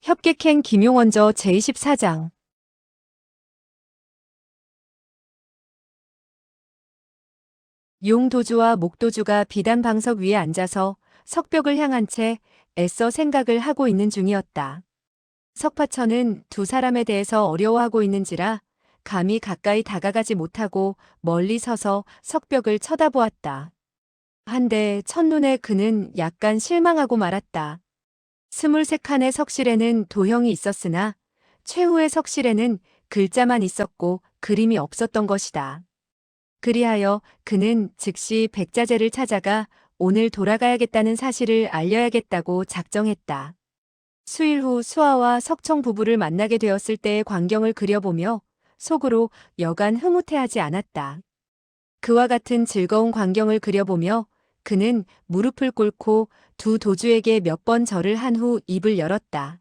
협객행 김용원저 제24장. 용도주와 목도주가 비단 방석 위에 앉아서 석벽을 향한 채 애써 생각을 하고 있는 중이었다. 석파천은 두 사람에 대해서 어려워하고 있는지라 감히 가까이 다가가지 못하고 멀리 서서 석벽을 쳐다보았다. 한데 첫눈에 그는 약간 실망하고 말았다. 23칸의 석실에는 도형이 있었으나 최후의 석실에는 글자만 있었고 그림이 없었던 것이다. 그리하여 그는 즉시 백자재를 찾아가 오늘 돌아가야겠다는 사실을 알려야겠다고 작정했다. 수일 후 수아와 석청 부부를 만나게 되었을 때의 광경을 그려보며 속으로 여간 흐뭇해하지 않았다. 그와 같은 즐거운 광경을 그려보며 그는 무릎을 꿇고 두 도주에게 몇 번 절을 한 후 입을 열었다.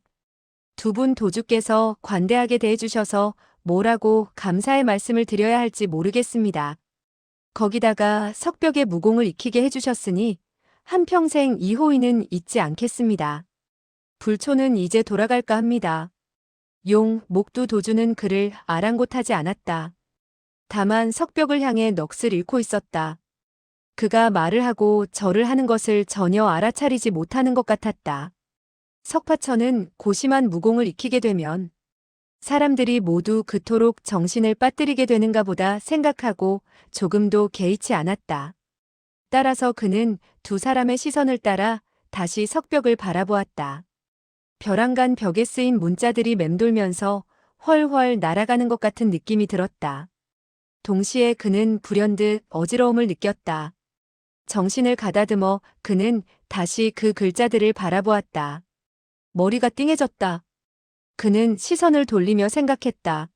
두 분 도주께서 관대하게 대해주셔서 뭐라고 감사의 말씀을 드려야 할지 모르겠습니다. 거기다가 석벽의 무공을 익히게 해주셨으니 한평생 이 호의는 잊지 않겠습니다. 불초는 이제 돌아갈까 합니다. 용, 목두 도주는 그를 아랑곳하지 않았다. 다만 석벽을 향해 넋을 잃고 있었다. 그가 말을 하고 절을 하는 것을 전혀 알아차리지 못하는 것 같았다. 석파천은 고심한 무공을 익히게 되면 사람들이 모두 그토록 정신을 빠뜨리게 되는가 보다 생각하고 조금도 개의치 않았다. 따라서 그는 두 사람의 시선을 따라 다시 석벽을 바라보았다. 벼랑간 벽에 쓰인 문자들이 맴돌면서 훨훨 날아가는 것 같은 느낌이 들었다. 동시에 그는 불현듯 어지러움을 느꼈다. 정신을 가다듬어 그는 다시 그 글자들을 바라보았다. 머리가 띵해졌다. 그는 시선을 돌리며 생각했다.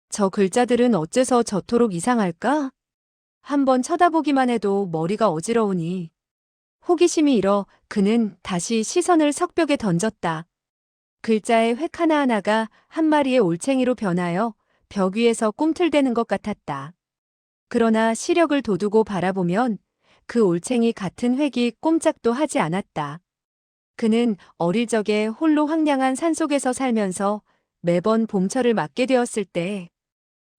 저 글자들은 어째서 저토록 이상할까? 한번 쳐다보기만 해도 머리가 어지러우니. 호기심이 일어 그는 다시 시선을 석벽에 던졌다. 글자의 획 하나하나가 한 마리의 올챙이로 변하여 벽 위에서 꿈틀대는 것 같았다. 그러나 시력을 돋우고 바라보면 그 올챙이 같은 획이 꼼짝도 하지 않았다. 그는 어릴 적에 홀로 황량한 산속에서 살면서 매번 봄철을 맞게 되었을 때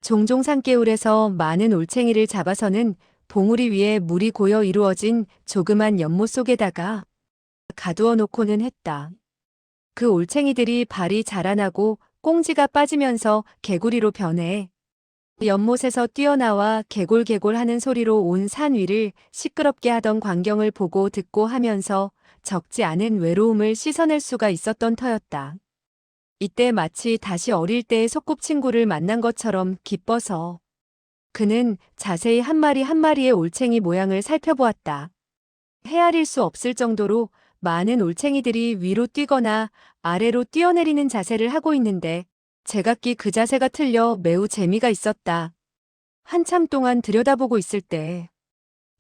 종종 산개울에서 많은 올챙이를 잡아서는 봉우리 위에 물이 고여 이루어진 조그만 연못 속에다가 가두어 놓고는 했다. 그 올챙이들이 발이 자라나고 꽁지가 빠지면서 개구리로 변해 연못에서 뛰어나와 개골개골 하는 소리로 온 산 위를 시끄럽게 하던 광경을 보고 듣고 하면서 적지 않은 외로움을 씻어낼 수가 있었던 터였다. 이때 마치 다시 어릴 때의 소꿉친구를 만난 것처럼 기뻐서 그는 자세히 한 마리 한 마리의 올챙이 모양을 살펴보았다. 헤아릴 수 없을 정도로 많은 올챙이들이 위로 뛰거나 아래로 뛰어내리는 자세를 하고 있는데 제각기 그 자세가 틀려 매우 재미가 있었다. 한참 동안 들여다보고 있을 때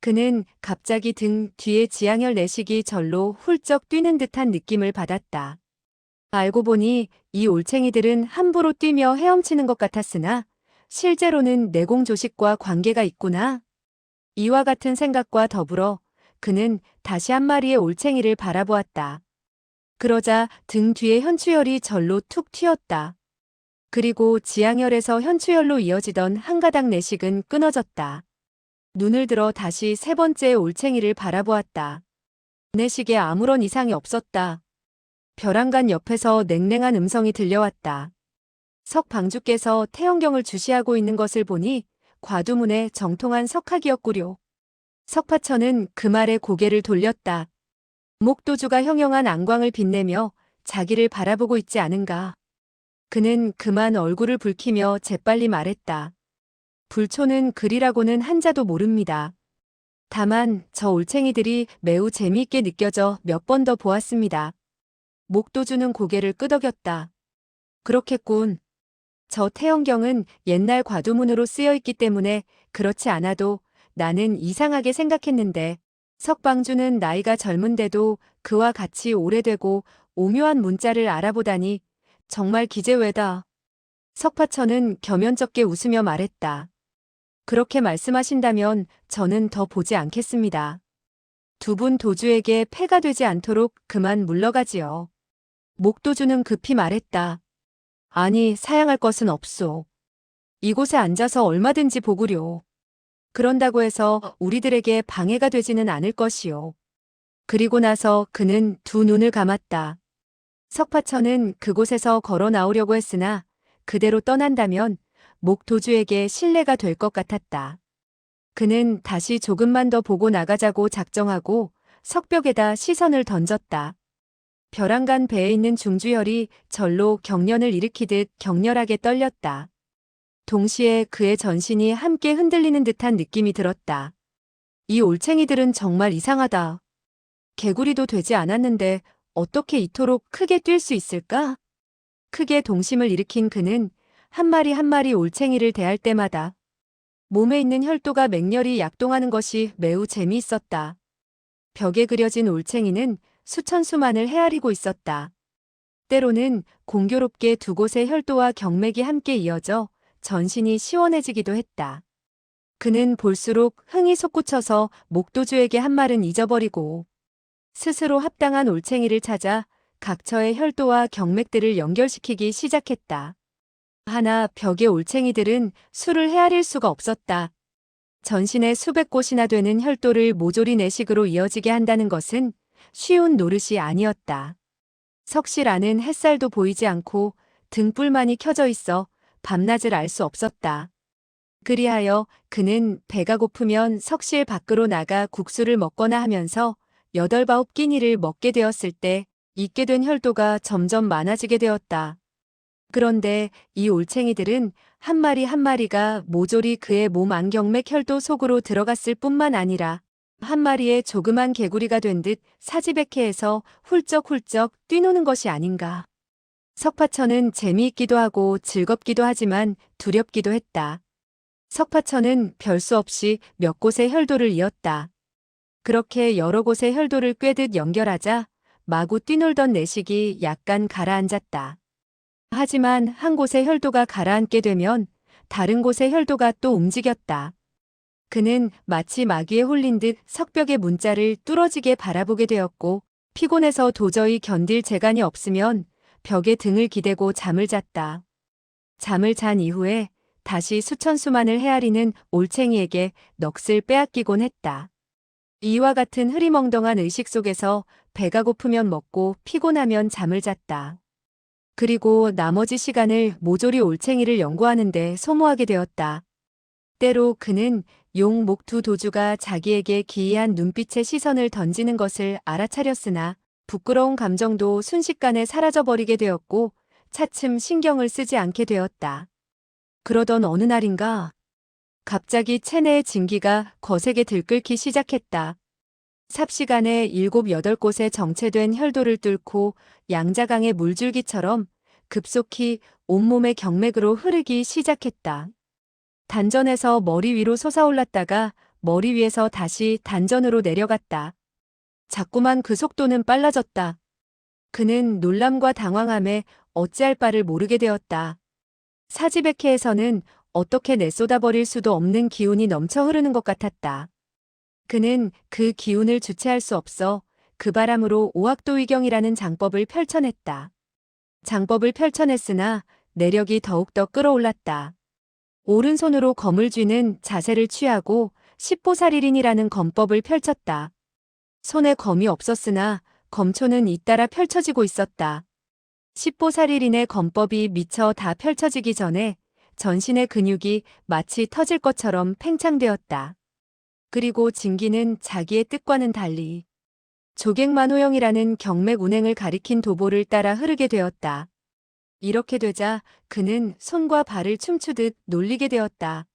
그는 갑자기 등 뒤에 지향혈 내식이 절로 훌쩍 뛰는 듯한 느낌을 받았다. 알고 보니 이 올챙이들은 함부로 뛰며 헤엄치는 것 같았으나 실제로는 내공조식과 관계가 있구나. 이와 같은 생각과 더불어 그는 다시 한 마리의 올챙이를 바라보았다. 그러자 등 뒤에 현추혈이 절로 툭 튀었다. 그리고 지향혈에서 현추혈로 이어지던 한 가닥 내식은 끊어졌다. 눈을 들어 다시 세 번째 올챙이를 바라보았다. 내식에 아무런 이상이 없었다. 벼랑간 옆에서 냉랭한 음성이 들려왔다. 석방주께서 태영경을 주시하고 있는 것을 보니 과두문의 정통한 석학이었구려. 석파천은 그 말에 고개를 돌렸다. 목도주가 형형한 안광을 빛내며 자기를 바라보고 있지 않은가. 그는 그만 얼굴을 붉히며 재빨리 말했다. 불초는 글이라고는 한자도 모릅니다. 다만 저 올챙이들이 매우 재미있게 느껴져 몇 번 더 보았습니다. 목도주는 고개를 끄덕였다. 그렇겠군. 저 태영경은 옛날 과두문으로 쓰여 있기 때문에 그렇지 않아도 나는 이상하게 생각했는데 석방주는 나이가 젊은데도 그와 같이 오래되고 오묘한 문자를 알아보다니 정말 기재외다. 석파천은 겸연쩍게 웃으며 말했다. 그렇게 말씀하신다면 저는 더 보지 않겠습니다. 두 분 도주에게 폐가 되지 않도록 그만 물러가지요. 목도주는 급히 말했다. 아니, 사양할 것은 없소. 이곳에 앉아서 얼마든지 보구려. 그런다고 해서 우리들에게 방해가 되지는 않을 것이요. 그리고 나서 그는 두 눈을 감았다. 석파천은 그곳에서 걸어 나오려고 했으나 그대로 떠난다면 목도주에게 신뢰가 될 것 같았다. 그는 다시 조금만 더 보고 나가자고 작정하고 석벽에다 시선을 던졌다. 벼랑간 배에 있는 중주혈이 절로 경련을 일으키듯 격렬하게 떨렸다. 동시에 그의 전신이 함께 흔들리는 듯한 느낌이 들었다. 이 올챙이들은 정말 이상하다. 개구리도 되지 않았는데 어떻게 이토록 크게 뛸 수 있을까? 크게 동심을 일으킨 그는 한 마리 한 마리 올챙이를 대할 때마다 몸에 있는 혈도가 맹렬히 약동하는 것이 매우 재미있었다. 벽에 그려진 올챙이는 수천 수만을 헤아리고 있었다. 때로는 공교롭게 두 곳의 혈도와 경맥이 함께 이어져 전신이 시원해지기도 했다. 그는 볼수록 흥이 솟구쳐서 목도주에게 한 말은 잊어버리고 스스로 합당한 올챙이를 찾아 각처의 혈도와 경맥들을 연결시키기 시작했다. 하나 벽의 올챙이들은 수를 헤아릴 수가 없었다. 전신에 수백 곳이나 되는 혈도를 모조리 내식으로 이어지게 한다는 것은 쉬운 노릇이 아니었다. 석실 안은 햇살도 보이지 않고 등불만이 켜져 있어 밤낮을 알 수 없었다. 그리하여 그는 배가 고프면 석실 밖으로 나가 국수를 먹거나 하면서 8-9끼니를 먹게 되었을 때 잊게 된 혈도가 점점 많아지게 되었다. 그런데 이 올챙이들은 한 마리 한 마리가 모조리 그의 몸 안경맥 혈도 속으로 들어갔을 뿐만 아니라 한 마리의 조그만 개구리가 된 듯 사지백해에서 훌쩍훌쩍 뛰노는 것이 아닌가. 석파천은 재미있기도 하고 즐겁기도 하지만 두렵기도 했다. 석파천은 별 수 없이 몇 곳의 혈도를 이었다. 그렇게 여러 곳의 혈도를 꿰듯 연결하자 마구 뛰놀던 내식이 약간 가라앉았다. 하지만 한 곳의 혈도가 가라앉게 되면 다른 곳의 혈도가 또 움직였다. 그는 마치 마귀에 홀린 듯 석벽의 문자를 뚫어지게 바라보게 되었고 피곤해서 도저히 견딜 재간이 없으면 벽에 등을 기대고 잠을 잤다. 잠을 잔 이후에 다시 수천 수만을 헤아리는 올챙이에게 넋을 빼앗기곤 했다. 이와 같은 흐리멍덩한 의식 속에서 배가 고프면 먹고 피곤하면 잠을 잤다. 그리고 나머지 시간을 모조리 올챙이를 연구하는 데 소모하게 되었다. 때로 그는 용 목두 도주가 자기에게 기이한 눈빛의 시선을 던지는 것을 알아차렸으나 부끄러운 감정도 순식간에 사라져버리게 되었고 차츰 신경을 쓰지 않게 되었다. 그러던 어느 날인가 갑자기 체내의 진기가 거세게 들끓기 시작했다. 삽시간에 7-8곳에 정체된 혈도를 뚫고 양자강의 물줄기처럼 급속히 온몸의 경맥으로 흐르기 시작했다. 단전에서 머리 위로 솟아올랐다가 머리 위에서 다시 단전으로 내려갔다. 자꾸만 그 속도는 빨라졌다. 그는 놀람과 당황함에 어찌할 바를 모르게 되었다. 사지백해에서는 어떻게 내쏟아버릴 수도 없는 기운이 넘쳐 흐르는 것 같았다. 그는 그 기운을 주체할 수 없어 그 바람으로 오악도의경이라는 장법을 펼쳐냈다. 장법을 펼쳐냈으나 내력이 더욱더 끌어올랐다. 오른손으로 검을 쥐는 자세를 취하고 십보살일인이라는 검법을 펼쳤다. 손에 검이 없었으나 검초는 잇따라 펼쳐지고 있었다. 십보살일인의 검법이 미처 다 펼쳐지기 전에 전신의 근육이 마치 터질 것처럼 팽창되었다. 그리고 진기는 자기의 뜻과는 달리 조객만호형이라는 경맥 운행을 가리킨 도보를 따라 흐르게 되었다. 이렇게 되자 그는 손과 발을 춤추듯 놀리게 되었다.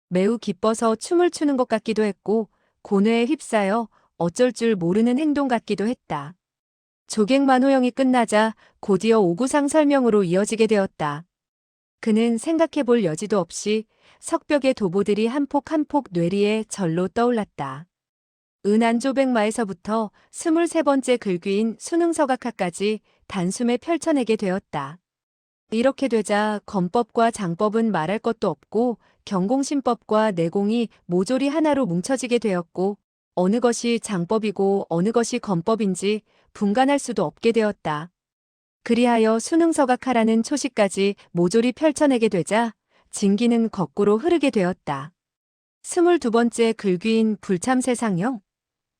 매우 기뻐서 춤을 추는 것 같기도 했고 고뇌에 휩싸여 어쩔 줄 모르는 행동 같기도 했다. 조객만호형이 끝나자 곧이어 오구상 설명으로 이어지게 되었다. 그는 생각해 볼 여지도 없이 석벽의 도보들이 한 폭 한 폭 뇌리에 절로 떠올랐다. 은안조백마에서부터 23번째 글귀인 수능서각화까지 단숨에 펼쳐내게 되었다. 이렇게 되자 검법과 장법은 말할 것도 없고 경공신법과 내공이 모조리 하나로 뭉쳐지게 되었고 어느 것이 장법이고 어느 것이 검법인지 분간할 수도 없게 되었다. 그리하여 수능서각하라는 초시까지 모조리 펼쳐내게 되자 진기는 거꾸로 흐르게 되었다. 22번째 글귀인 불참세상형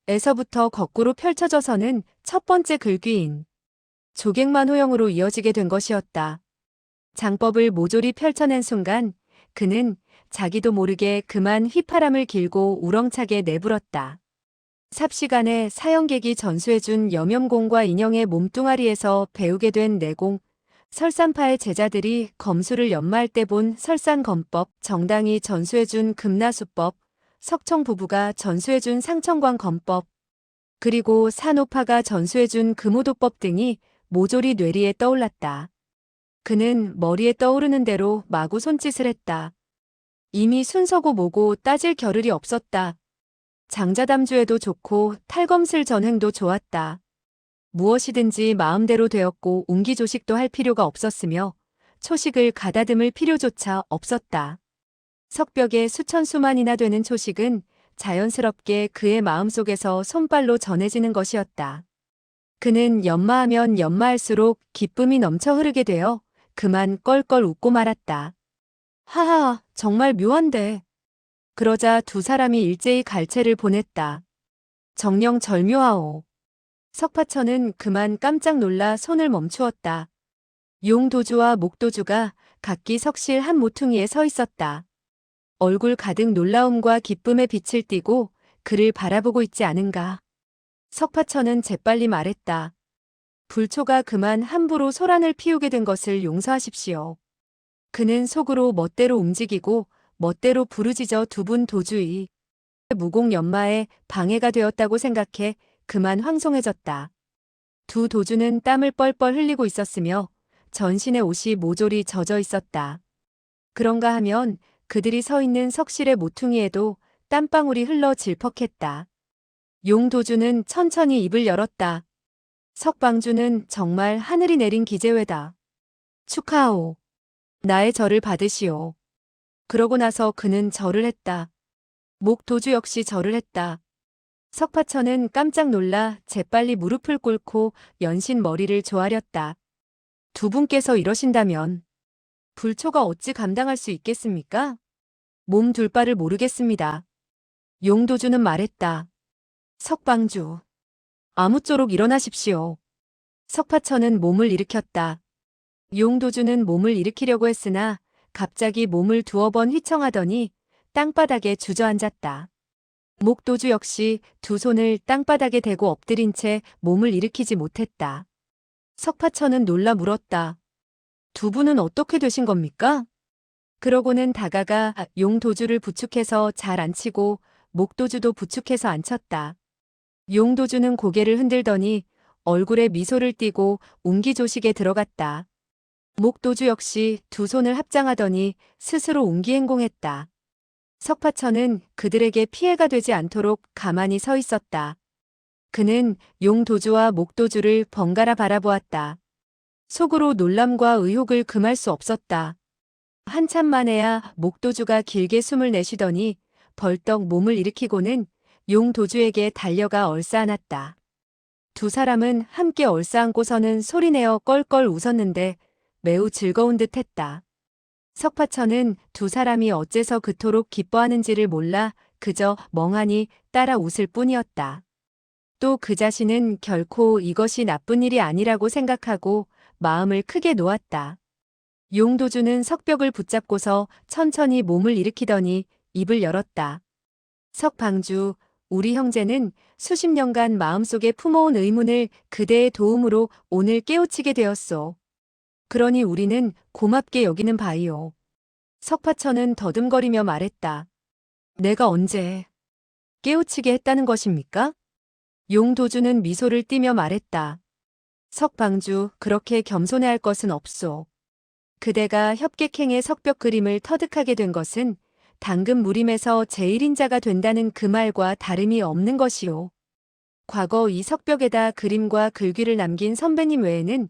에서부터 거꾸로 펼쳐져서는 첫 번째 글귀인 조객만호형으로 이어지게 된 것이었다. 장법을 모조리 펼쳐낸 순간 그는 자기도 모르게 그만 휘파람을 길고 우렁차게 내불었다. 삽시간에 사형객이 전수해준 염염공과 인형의 몸뚱아리에서 배우게 된 내공, 설산파의 제자들이 검수를 연마할 때 본 설산검법, 정당이 전수해준 금나수법, 석청 부부가 전수해준 상청광 검법, 그리고 산호파가 전수해준 금오도법 등이 모조리 뇌리에 떠올랐다. 그는 머리에 떠오르는 대로 마구 손짓을 했다. 이미 순서고 뭐고 따질 겨를이 없었다. 장자담주에도 좋고 탈검슬 전횡도 좋았다. 무엇이든지 마음대로 되었고 웅기조식도 할 필요가 없었으며 초식을 가다듬을 필요조차 없었다. 석벽에 수천 수만이나 되는 초식은 자연스럽게 그의 마음속에서 손발로 전해지는 것이었다. 그는 연마하면 연마할수록 기쁨이 넘쳐 흐르게 되어 그만 껄껄 웃고 말았다. 하하, 정말 묘한데. 그러자 두 사람이 일제히 갈채를 보냈다. 정녕 절묘하오. 석파천은 그만 깜짝 놀라 손을 멈추었다. 용도주와 목도주가 각기 석실 한 모퉁이에 서 있었다. 얼굴 가득 놀라움과 기쁨의 빛을 띠고 그를 바라보고 있지 않은가. 석파천은 재빨리 말했다. 불초가 그만 함부로 소란을 피우게 된 것을 용서하십시오. 그는 속으로 멋대로 움직이고 멋대로 부르짖어 두 분 도주의 무공연마에 방해가 되었다고 생각해 그만 황송해졌다. 두 도주는 땀을 뻘뻘 흘리고 있었으며 전신의 옷이 모조리 젖어 있었다. 그런가 하면 그들이 서 있는 석실의 모퉁이에도 땀방울이 흘러 질퍽했다. 용도주는 천천히 입을 열었다. 석방주는 정말 하늘이 내린 기재회다. 축하하오. 나의 절을 받으시오. 그러고 나서 그는 절을 했다. 목도주 역시 절을 했다. 석파천은 깜짝 놀라 재빨리 무릎을 꿇고 연신 머리를 조아렸다. 두 분께서 이러신다면 불초가 어찌 감당할 수 있겠습니까? 몸 둘 바를 모르겠습니다. 용도주는 말했다. 석방주. 아무쪼록 일어나십시오. 석파천은 몸을 일으켰다. 용도주는 몸을 일으키려고 했으나 갑자기 몸을 두어 번 휘청하더니 땅바닥에 주저앉았다. 목도주 역시 두 손을 땅바닥에 대고 엎드린 채 몸을 일으키지 못했다. 석파천은 놀라 물었다. 두 분은 어떻게 되신 겁니까? 그러고는 다가가 용도주를 부축해서 잘 앉히고 목도주도 부축해서 앉혔다. 용도주는 고개를 흔들더니 얼굴에 미소를 띠고 웅기조식에 들어갔다. 목도주 역시 두 손을 합장하더니 스스로 웅기행공했다. 석파천은 그들에게 피해가 되지 않도록 가만히 서 있었다. 그는 용도주와 목도주를 번갈아 바라보았다. 속으로 놀람과 의혹을 금할 수 없었다. 한참 만에야 목도주가 길게 숨을 내쉬더니 벌떡 몸을 일으키고는 용도주에게 달려가 얼싸안았다. 두 사람은 함께 얼싸안고서는 소리내어 껄껄 웃었는데 매우 즐거운 듯 했다. 석파천은 두 사람이 어째서 그토록 기뻐하는지를 몰라 그저 멍하니 따라 웃을 뿐이었다. 또 그 자신은 결코 이것이 나쁜 일이 아니라고 생각하고 마음을 크게 놓았다. 용도주는 석벽을 붙잡고서 천천히 몸을 일으키더니 입을 열었다. 석방주, 우리 형제는 수십 년간 마음속에 품어온 의문을 그대의 도움으로 오늘 깨우치게 되었소. 그러니 우리는 고맙게 여기는 바이오. 석파천은 더듬거리며 말했다. 내가 언제 깨우치게 했다는 것입니까? 용도주는 미소를 띠며 말했다. 석방주, 그렇게 겸손해할 것은 없소. 그대가 협객행의 석벽 그림을 터득하게 된 것은 당금 무림에서 제1인자가 된다는 그 말과 다름이 없는 것이오. 과거 이 석벽에다 그림과 글귀를 남긴 선배님 외에는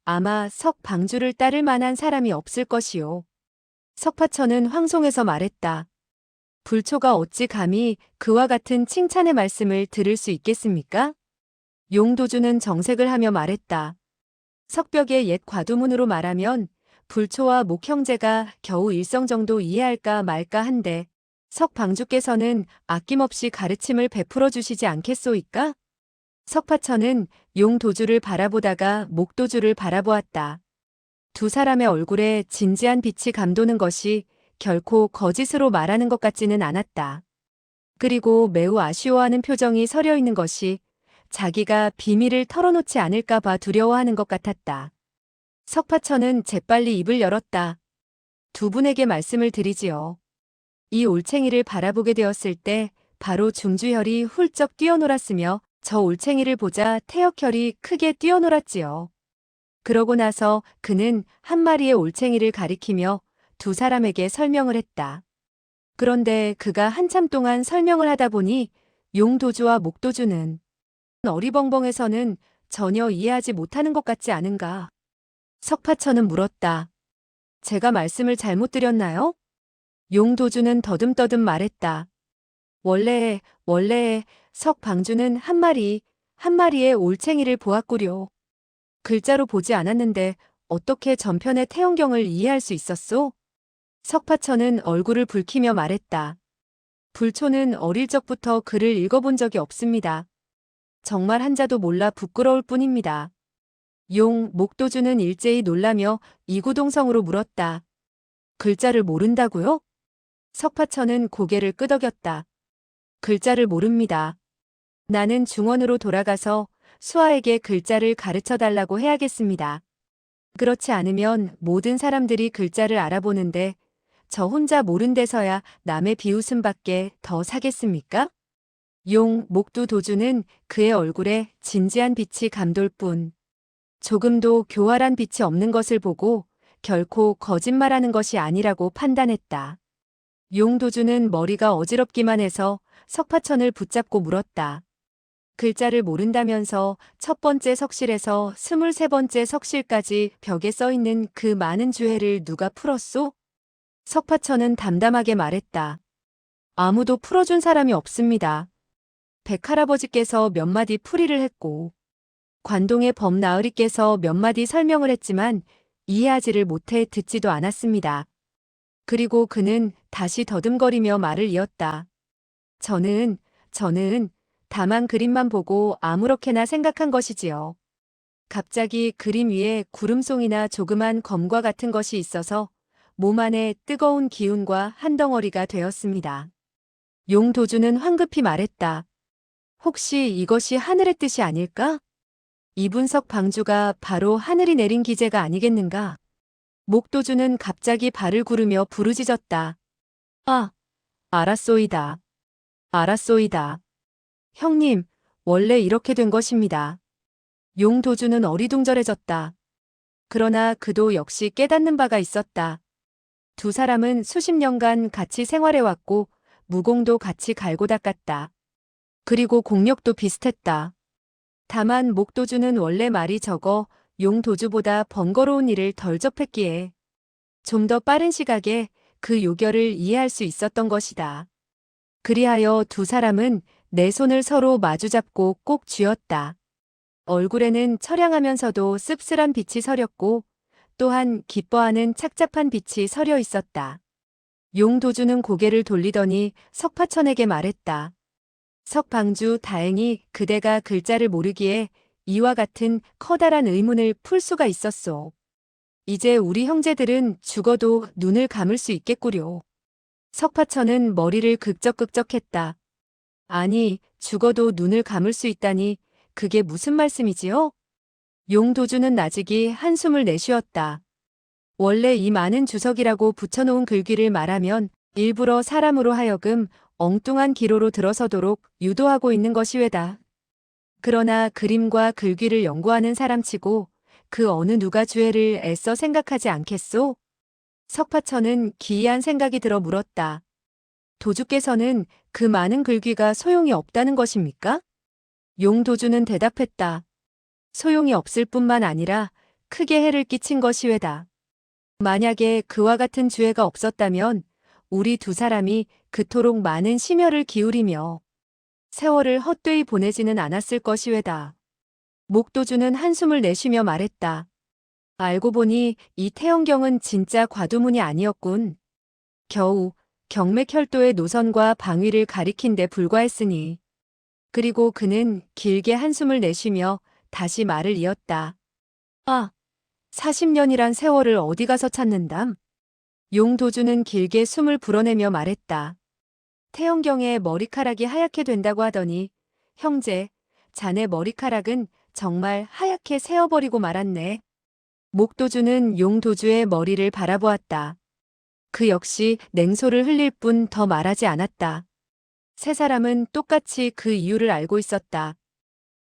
아마 석방주를 따를 만한 사람이 없을 것이오. 석파천은 황송해서 말했다. 불초가 어찌 감히 그와 같은 칭찬의 말씀을 들을 수 있겠습니까? 용도주는 정색을 하며 말했다. 석벽의 옛 과두문으로 말하면 불초와 목 형제가 겨우 일성 정도 이해할까 말까 한데 석방주께서는 아낌없이 가르침을 베풀어 주시지 않겠소이까? 석파천은 용도주를 바라보다가 목도주를 바라보았다. 두 사람의 얼굴에 진지한 빛이 감도는 것이 결코 거짓으로 말하는 것 같지는 않았다. 그리고 매우 아쉬워하는 표정이 서려 있는 것이 자기가 비밀을 털어놓지 않을까 봐 두려워하는 것 같았다. 석파천은 재빨리 입을 열었다. 두 분에게 말씀을 드리지요. 이 올챙이를 바라보게 되었을 때 바로 중주혈이 훌쩍 뛰어놀았으며 저 올챙이를 보자 태역혈이 크게 뛰어놀았지요. 그러고 나서 그는 한 마리의 올챙이를 가리키며 두 사람에게 설명을 했다. 그런데 그가 한참 동안 설명을 하다 보니 용도주와 목도주는 어리벙벙해서는 전혀 이해하지 못하는 것 같지 않은가. 석파천은 물었다. 제가 말씀을 잘못 드렸나요? 용도주는 더듬더듬 말했다. 원래 석방주는 한 마리의 올챙이를 보았구려. 글자로 보지 않았는데 어떻게 전편의 태연경을 이해할 수 있었소? 석파천은 얼굴을 붉히며 말했다. 불초는 어릴 적부터 글을 읽어본 적이 없습니다. 정말 한자도 몰라 부끄러울 뿐입니다. 목도주는 일제히 놀라며 이구동성으로 물었다. 글자를 모른다고요? 석파천은 고개를 끄덕였다. 글자를 모릅니다. 나는 중원으로 돌아가서 수아에게 글자를 가르쳐 달라고 해야겠습니다. 그렇지 않으면 모든 사람들이 글자를 알아보는데 저 혼자 모른 데서야 남의 비웃음밖에 더 사겠습니까? 목두 도주는 그의 얼굴에 진지한 빛이 감돌 뿐 조금도 교활한 빛이 없는 것을 보고 결코 거짓말하는 것이 아니라고 판단했다. 용도주는 머리가 어지럽기만 해서 석파천을 붙잡고 물었다. 글자를 모른다면서 첫 번째 석실에서 23번째 석실까지 벽에 써있는 그 많은 주해를 누가 풀었소? 석파천은 담담하게 말했다. 아무도 풀어준 사람이 없습니다. 백할아버지께서 몇 마디 풀이를 했고 관동의 범나으리께서 몇 마디 설명을 했지만 이해하지를 못해 듣지도 않았습니다. 그리고 그는 다시 더듬거리며 말을 이었다. 저는 다만 그림만 보고 아무렇게나 생각한 것이지요. 갑자기 그림 위에 구름송이나 조그만 검과 같은 것이 있어서 몸 안에 뜨거운 기운과 한 덩어리가 되었습니다. 용도주는 황급히 말했다. 혹시 이것이 하늘의 뜻이 아닐까? 이분석 방주가 바로 하늘이 내린 기재가 아니겠는가? 목도주는 갑자기 발을 구르며 부르짖었다. 아, 알았소이다. 형님, 원래 이렇게 된 것입니다. 용도주는 어리둥절해졌다. 그러나 그도 역시 깨닫는 바가 있었다. 두 사람은 수십 년간 같이 생활해왔고 무공도 같이 갈고 닦았다. 그리고 공력도 비슷했다. 다만 목도주는 원래 말이 적어 용도주보다 번거로운 일을 덜 접했기에 좀 더 빠른 시각에 그 요결을 이해할 수 있었던 것이다. 그리하여 두 사람은 내 손을 서로 마주잡고 꼭 쥐었다. 얼굴에는 처량하면서도 씁쓸한 빛이 서렸고 또한 기뻐하는 착잡한 빛이 서려 있었다. 용도주는 고개를 돌리더니 석파천에게 말했다. 석방주, 다행히 그대가 글자를 모르기에 이와 같은 커다란 의문을 풀 수가 있었소. 이제 우리 형제들은 죽어도 눈을 감을 수 있겠구려. 석파천은 머리를 극적극적했다. 아니, 죽어도 눈을 감을 수 있다니 그게 무슨 말씀이지요? 용도주는 나직이 한숨을 내쉬었다. 원래 이 많은 주석이라고 붙여놓은 글귀를 말하면 일부러 사람으로 하여금 엉뚱한 기로로 들어서도록 유도하고 있는 것이 왜다. 그러나 그림과 글귀를 연구하는 사람치고 그 어느 누가 주애를 애써 생각하지 않겠소? 석파천은 기이한 생각이 들어 물었다. 도주께서는 그 많은 글귀가 소용이 없다는 것입니까? 용도주는 대답했다. 소용이 없을 뿐만 아니라 크게 해를 끼친 것이 왜다. 만약에 그와 같은 주애가 없었다면 우리 두 사람이 그토록 많은 심혈을 기울이며 세월을 헛되이 보내지는 않았을 것이 왜다. 목도주는 한숨을 내쉬며 말했다. 알고 보니 이 태영경은 진짜 과도문이 아니었군. 겨우 경맥혈도의 노선과 방위를 가리킨 데 불과했으니. 그리고 그는 길게 한숨을 내쉬며 다시 말을 이었다. 아, 40년이란 세월을 어디 가서 찾는담? 용도주는 길게 숨을 불어내며 말했다. 태영경의 머리카락이 하얗게 된다고 하더니, 형제, 자네 머리카락은 정말 하얗게 새어버리고 말았네. 목도주는 용도주의 머리를 바라보았다. 그 역시 냉소를 흘릴 뿐 더 말하지 않았다. 세 사람은 똑같이 그 이유를 알고 있었다.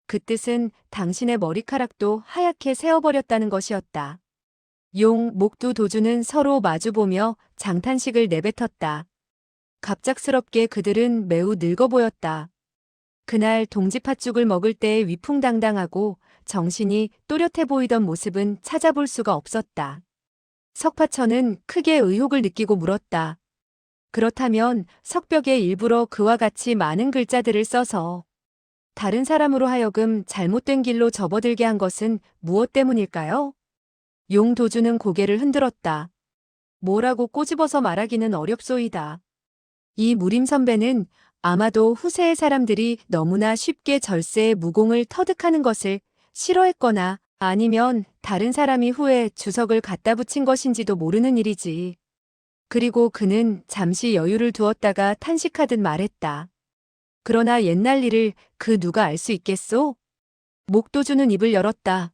그 뜻은 당신의 머리카락도 하얗게 새어버렸다는 것이었다. 목두 도주는 서로 마주보며 장탄식을 내뱉었다. 갑작스럽게 그들은 매우 늙어 보였다. 그날 동지팥죽을 먹을 때 위풍당당하고 정신이 또렷해 보이던 모습은 찾아볼 수가 없었다. 석파천은 크게 의혹을 느끼고 물었다. 그렇다면 석벽에 일부러 그와 같이 많은 글자들을 써서 다른 사람으로 하여금 잘못된 길로 접어들게 한 것은 무엇 때문일까요? 용도주는 고개를 흔들었다. 뭐라고 꼬집어서 말하기는 어렵소이다. 이 무림 선배는 아마도 후세의 사람들이 너무나 쉽게 절세의 무공을 터득하는 것을 싫어했거나 아니면 다른 사람이 후에 주석을 갖다 붙인 것인지도 모르는 일이지. 그리고 그는 잠시 여유를 두었다가 탄식하듯 말했다. 그러나 옛날 일을 그 누가 알 수 있겠소? 목도주는 입을 열었다.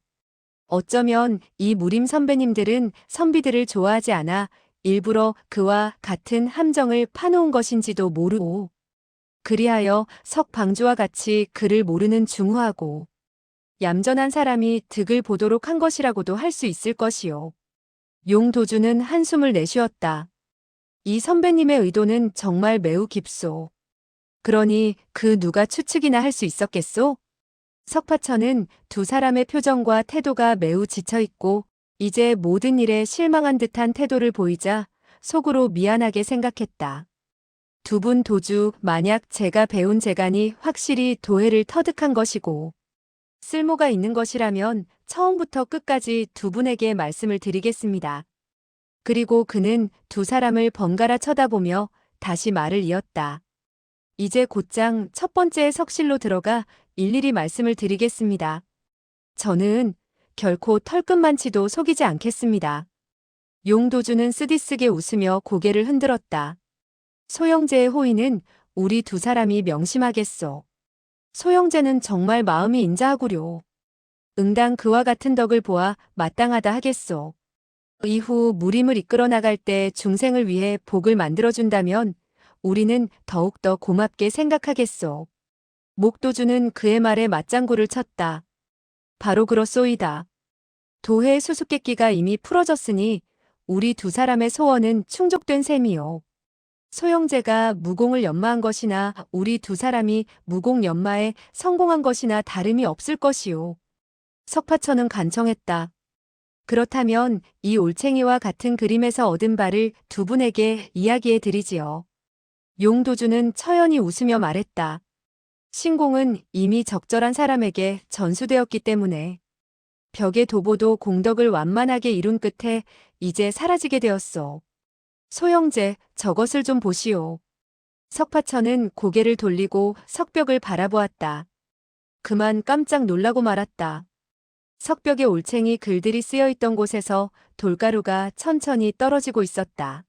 어쩌면 이 무림 선배님들은 선비들을 좋아하지 않아 일부러 그와 같은 함정을 파놓은 것인지도 모르고, 그리하여 석방주와 같이 그를 모르는 중후하고 얌전한 사람이 득을 보도록 한 것이라고도 할 수 있을 것이요. 용도주는 한숨을 내쉬었다. 이 선배님의 의도는 정말 매우 깊소. 그러니 그 누가 추측이나 할 수 있었겠소? 석파천은 두 사람의 표정과 태도가 매우 지쳐있고 이제 모든 일에 실망한 듯한 태도를 보이자 속으로 미안하게 생각했다. 두 분 도주 만약 제가 배운 재간이 확실히 도해를 터득한 것이고 쓸모가 있는 것이라면 처음부터 끝까지 두 분에게 말씀을 드리겠습니다. 그리고 그는 두 사람을 번갈아 쳐다보며 다시 말을 이었다. 이제 곧장 첫 번째 석실로 들어가 일일이 말씀을 드리겠습니다. 저는 결코 털끝만치도 속이지 않겠습니다. 용도주는 쓰디쓰게 웃으며 고개를 흔들었다. 소영제의 호의는 우리 두 사람이 명심하겠소. 소영제는 정말 마음이 인자하구려. 응당 그와 같은 덕을 보아 마땅하다 하겠소. 이후 무림을 이끌어 나갈 때 중생을 위해 복을 만들어준다면 우리는 더욱더 고맙게 생각하겠소. 목도주는 그의 말에 맞장구를 쳤다. 바로 그렇소이다. 도해의 수수께끼가 이미 풀어졌으니 우리 두 사람의 소원은 충족된 셈이요. 소영제가 무공을 연마한 것이나 우리 두 사람이 무공 연마에 성공한 것이나 다름이 없을 것이요. 석파천은 간청했다. 그렇다면 이 올챙이와 같은 그림에서 얻은 바를 두 분에게 이야기해 드리지요. 용도주는 처연히 웃으며 말했다. 신공은 이미 적절한 사람에게 전수되었기 때문에 벽의 도보도 공덕을 완만하게 이룬 끝에 이제 사라지게 되었소. 소영제, 저것을 좀 보시오. 석파천은 고개를 돌리고 석벽을 바라보았다. 그만 깜짝 놀라고 말았다. 석벽에 올챙이 글들이 쓰여있던 곳에서 돌가루가 천천히 떨어지고 있었다.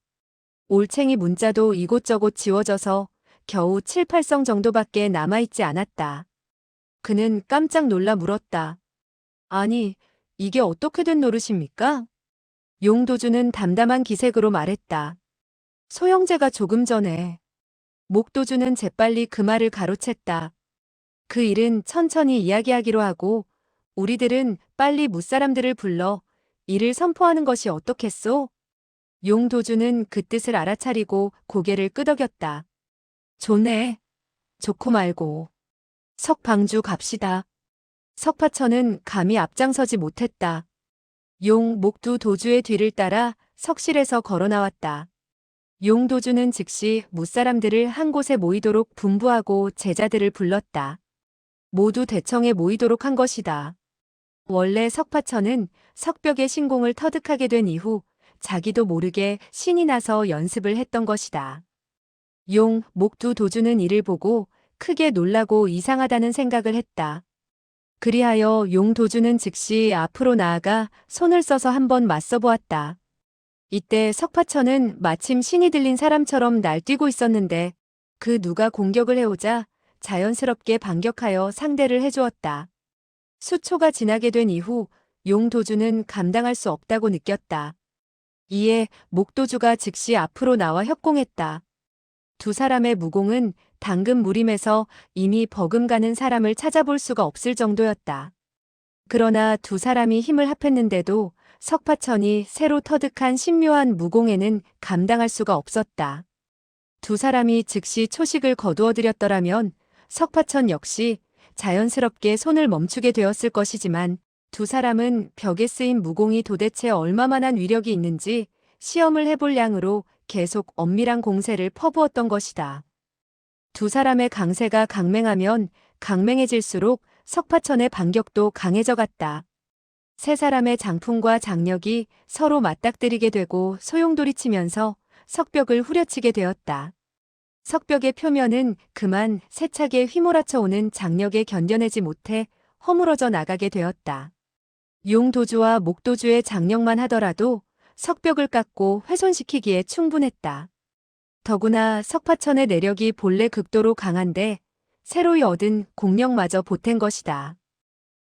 올챙이 문자도 이곳저곳 지워져서 겨우 7, 8성 정도밖에 남아있지 않았다. 그는 깜짝 놀라 물었다. 아니, 이게 어떻게 된 노릇입니까? 용도주는 담담한 기색으로 말했다. 소영제가 조금 전에. 목도주는 재빨리 그 말을 가로챘다. 그 일은 천천히 이야기하기로 하고 우리들은 빨리 무사람들을 불러 이를 선포하는 것이 어떻겠소? 용도주는 그 뜻을 알아차리고 고개를 끄덕였다. 좋네. 좋고 말고. 석방주 갑시다. 석파천은 감히 앞장서지 못했다. 목두 도주의 뒤를 따라 석실에서 걸어 나왔다. 용도주는 즉시 무사람들을 한 곳에 모이도록 분부하고 제자들을 불렀다. 모두 대청에 모이도록 한 것이다. 원래 석파천은 석벽의 신공을 터득하게 된 이후 자기도 모르게 신이 나서 연습을 했던 것이다. 용, 목 두 도주는 이를 보고 크게 놀라고 이상하다는 생각을 했다. 그리하여 용 도주는 즉시 앞으로 나아가 손을 써서 한번 맞서 보았다. 이때 석파천은 마침 신이 들린 사람처럼 날뛰고 있었는데 그 누가 공격을 해오자 자연스럽게 반격하여 상대를 해주었다. 수초가 지나게 된 이후 용 도주는 감당할 수 없다고 느꼈다. 이에 목도주가 즉시 앞으로 나와 협공했다. 두 사람의 무공은 당근 무림에서 이미 버금가는 사람을 찾아볼 수가 없을 정도였다. 그러나 두 사람이 힘을 합했는데도 석파천이 새로 터득한 신묘한 무공에는 감당할 수가 없었다. 두 사람이 즉시 초식을 거두어들였더라면 석파천 역시 자연스럽게 손을 멈추게 되었을 것이지만 두 사람은 벽에 쓰인 무공이 도대체 얼마만한 위력이 있는지 시험을 해볼 양으로 계속 엄밀한 공세를 퍼부었던 것이다. 두 사람의 강세가 강맹하면 강맹해질수록 석파천의 반격도 강해져 갔다. 세 사람의 장풍과 장력이 서로 맞닥뜨리게 되고 소용돌이치면서 석벽을 후려치게 되었다. 석벽의 표면은 그만 세차게 휘몰아쳐 오는 장력에 견뎌내지 못해 허물어져 나가게 되었다. 용도주와 목도주의 장력만 하더라도 석벽을 깎고 훼손시키기에 충분했다. 더구나 석파천의 내력이 본래 극도로 강한데 새로이 얻은 공력마저 보탠 것이다.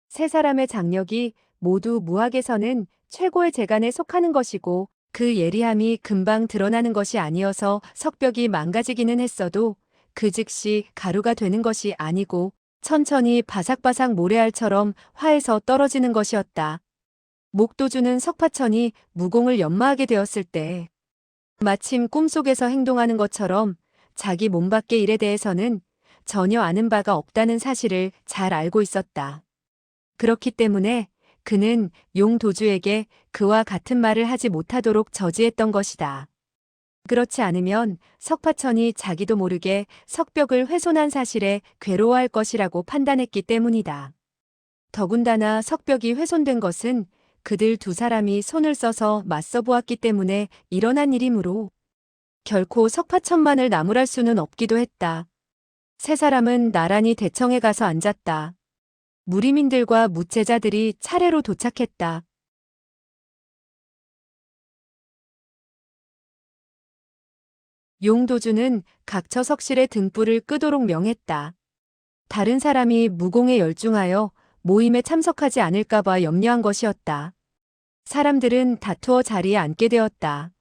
세 사람의 장력이 모두 무학에서는 최고의 재간에 속하는 것이고 그 예리함이 금방 드러나는 것이 아니어서 석벽이 망가지기는 했어도 그 즉시 가루가 되는 것이 아니고 천천히 바삭바삭 모래알처럼 화해서 떨어지는 것이었다. 목도주는 석파천이 무공을 연마하게 되었을 때 마침 꿈속에서 행동하는 것처럼 자기 몸 밖의 일에 대해서는 전혀 아는 바가 없다는 사실을 잘 알고 있었다. 그렇기 때문에 그는 용도주에게 그와 같은 말을 하지 못하도록 저지했던 것이다. 그렇지 않으면 석파천이 자기도 모르게 석벽을 훼손한 사실에 괴로워할 것이라고 판단했기 때문이다. 더군다나 석벽이 훼손된 것은 그들 두 사람이 손을 써서 맞서 보았기 때문에 일어난 일이므로 결코 석파천만을 나무랄 수는 없기도 했다. 세 사람은 나란히 대청에 가서 앉았다. 무리민들과 무채자들이 차례로 도착했다. 용도주는 각처 석실의 등불을 끄도록 명했다. 다른 사람이 무공에 열중하여 모임에 참석하지 않을까봐 염려한 것이었다. 사람들은 다투어 자리에 앉게 되었다.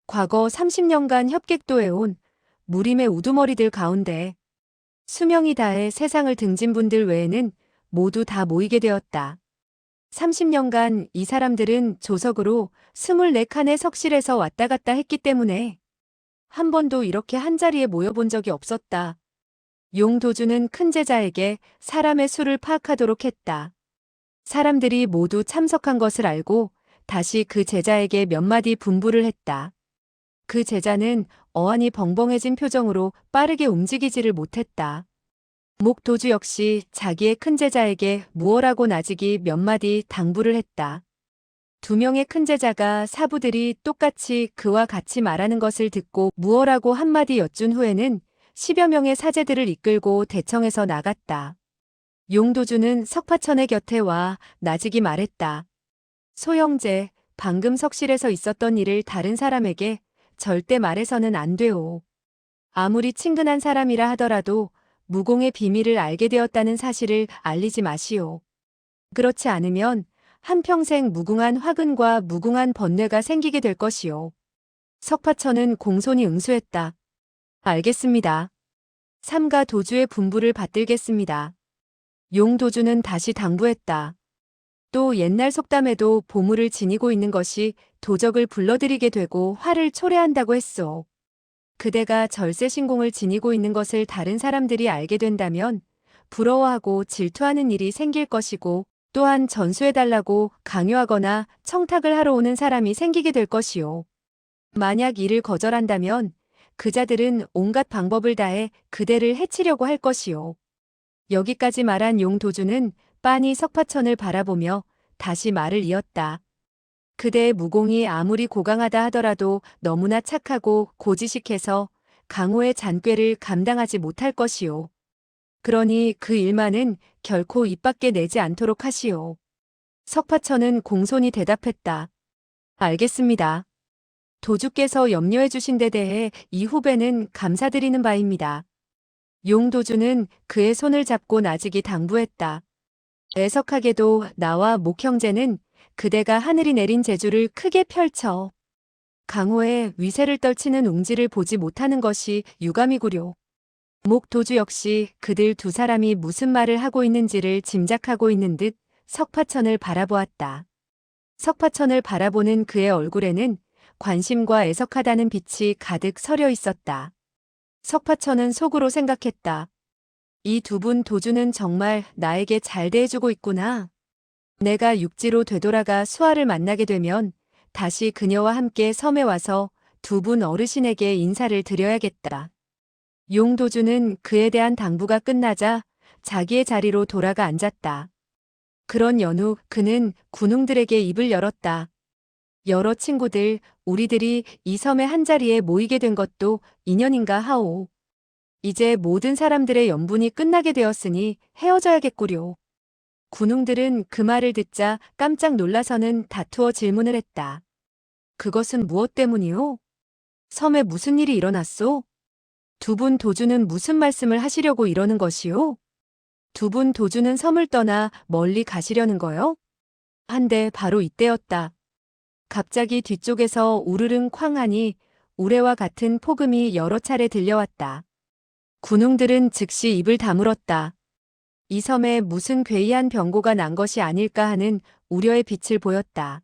과거 30년간 협객도해온 무림의 우두머리들 가운데 수명이 다해 세상을 등진 분들 외에는 모두 다 모이게 되었다. 30년간 이 사람들은 조석으로 24칸의 석실에서 왔다 갔다 했기 때문에 한 번도 이렇게 한자리에 모여본 적이 없었다. 용도주는 큰 제자에게 사람의 수를 파악하도록 했다. 사람들이 모두 참석한 것을 알고 다시 그 제자에게 몇 마디 분부를 했다. 그 제자는 어안이 벙벙해진 표정으로 빠르게 움직이지를 못했다. 목도주 역시 자기의 큰 제자에게 무어라고 나직이 몇 마디 당부를 했다. 두 명의 큰 제자가 사부들이 똑같이 그와 같이 말하는 것을 듣고 무어라고 한마디 여쭌 후에는 10여 명의 사제들을 이끌고 대청에서 나갔다. 용도주는 석파천의 곁에 와 나직이 말했다. 소형제, 방금 석실에서 있었던 일을 다른 사람에게 절대 말해서는 안 돼요. 아무리 친근한 사람이라 하더라도 무공의 비밀을 알게 되었다는 사실을 알리지 마시오. 그렇지 않으면 한평생 무궁한 화근과 무궁한 번뇌가 생기게 될 것이오. 석파천은 공손히 응수했다. 알겠습니다. 삼가 도주의 분부를 받들겠습니다. 용도주는 다시 당부했다. 또 옛날 속담에도 보물을 지니고 있는 것이 도적을 불러들이게 되고 화를 초래한다고 했소. 그대가 절세신공을 지니고 있는 것을 다른 사람들이 알게 된다면 부러워하고 질투하는 일이 생길 것이고 또한 전수해달라고 강요하거나 청탁을 하러 오는 사람이 생기게 될 것이요. 만약 이를 거절한다면 그자들은 온갖 방법을 다해 그대를 해치려고 할 것이요. 여기까지 말한 용도주는 빤히 석파천을 바라보며 다시 말을 이었다. 그대의 무공이 아무리 고강하다 하더라도 너무나 착하고 고지식해서 강호의 잔꾀를 감당하지 못할 것이오. 그러니 그 일만은 결코 입 밖에 내지 않도록 하시오. 석파천은 공손히 대답했다. 알겠습니다. 도주께서 염려해 주신 데 대해 이 후배는 감사드리는 바입니다. 용도주는 그의 손을 잡고 나직이 당부했다. 애석하게도 나와 목형제는 그대가 하늘이 내린 재주를 크게 펼쳐 강호의 위세를 떨치는 웅지를 보지 못하는 것이 유감이구려. 목도주 역시 그들 두 사람이 무슨 말을 하고 있는지를 짐작하고 있는 듯 석파천을 바라보았다. 석파천을 바라보는 그의 얼굴에는 관심과 애석하다는 빛이 가득 서려 있었다. 석파천은 속으로 생각했다. 이 두 분 도주는 정말 나에게 잘 대해주고 있구나. 내가 육지로 되돌아가 수아를 만나게 되면 다시 그녀와 함께 섬에 와서 두 분 어르신에게 인사를 드려야겠다. 용도주는 그에 대한 당부가 끝나자 자기의 자리로 돌아가 앉았다. 그런 연후 그는 군웅들에게 입을 열었다. 여러 친구들, 우리들이 이 섬의 한자리에 모이게 된 것도 인연인가 하오. 이제 모든 사람들의 연분이 끝나게 되었으니 헤어져야겠구려. 군웅들은 그 말을 듣자 깜짝 놀라서는 다투어 질문을 했다. 그것은 무엇 때문이오? 섬에 무슨 일이 일어났소? 두 분 도주는 무슨 말씀을 하시려고 이러는 것이오? 두 분 도주는 섬을 떠나 멀리 가시려는 거요? 한데 바로 이때였다. 갑자기 뒤쪽에서 우르릉 쾅 하니 우레와 같은 폭음이 여러 차례 들려왔다. 군웅들은 즉시 입을 다물었다. 이 섬에 무슨 괴이한 병고가 난 것이 아닐까 하는 우려의 빛을 보였다.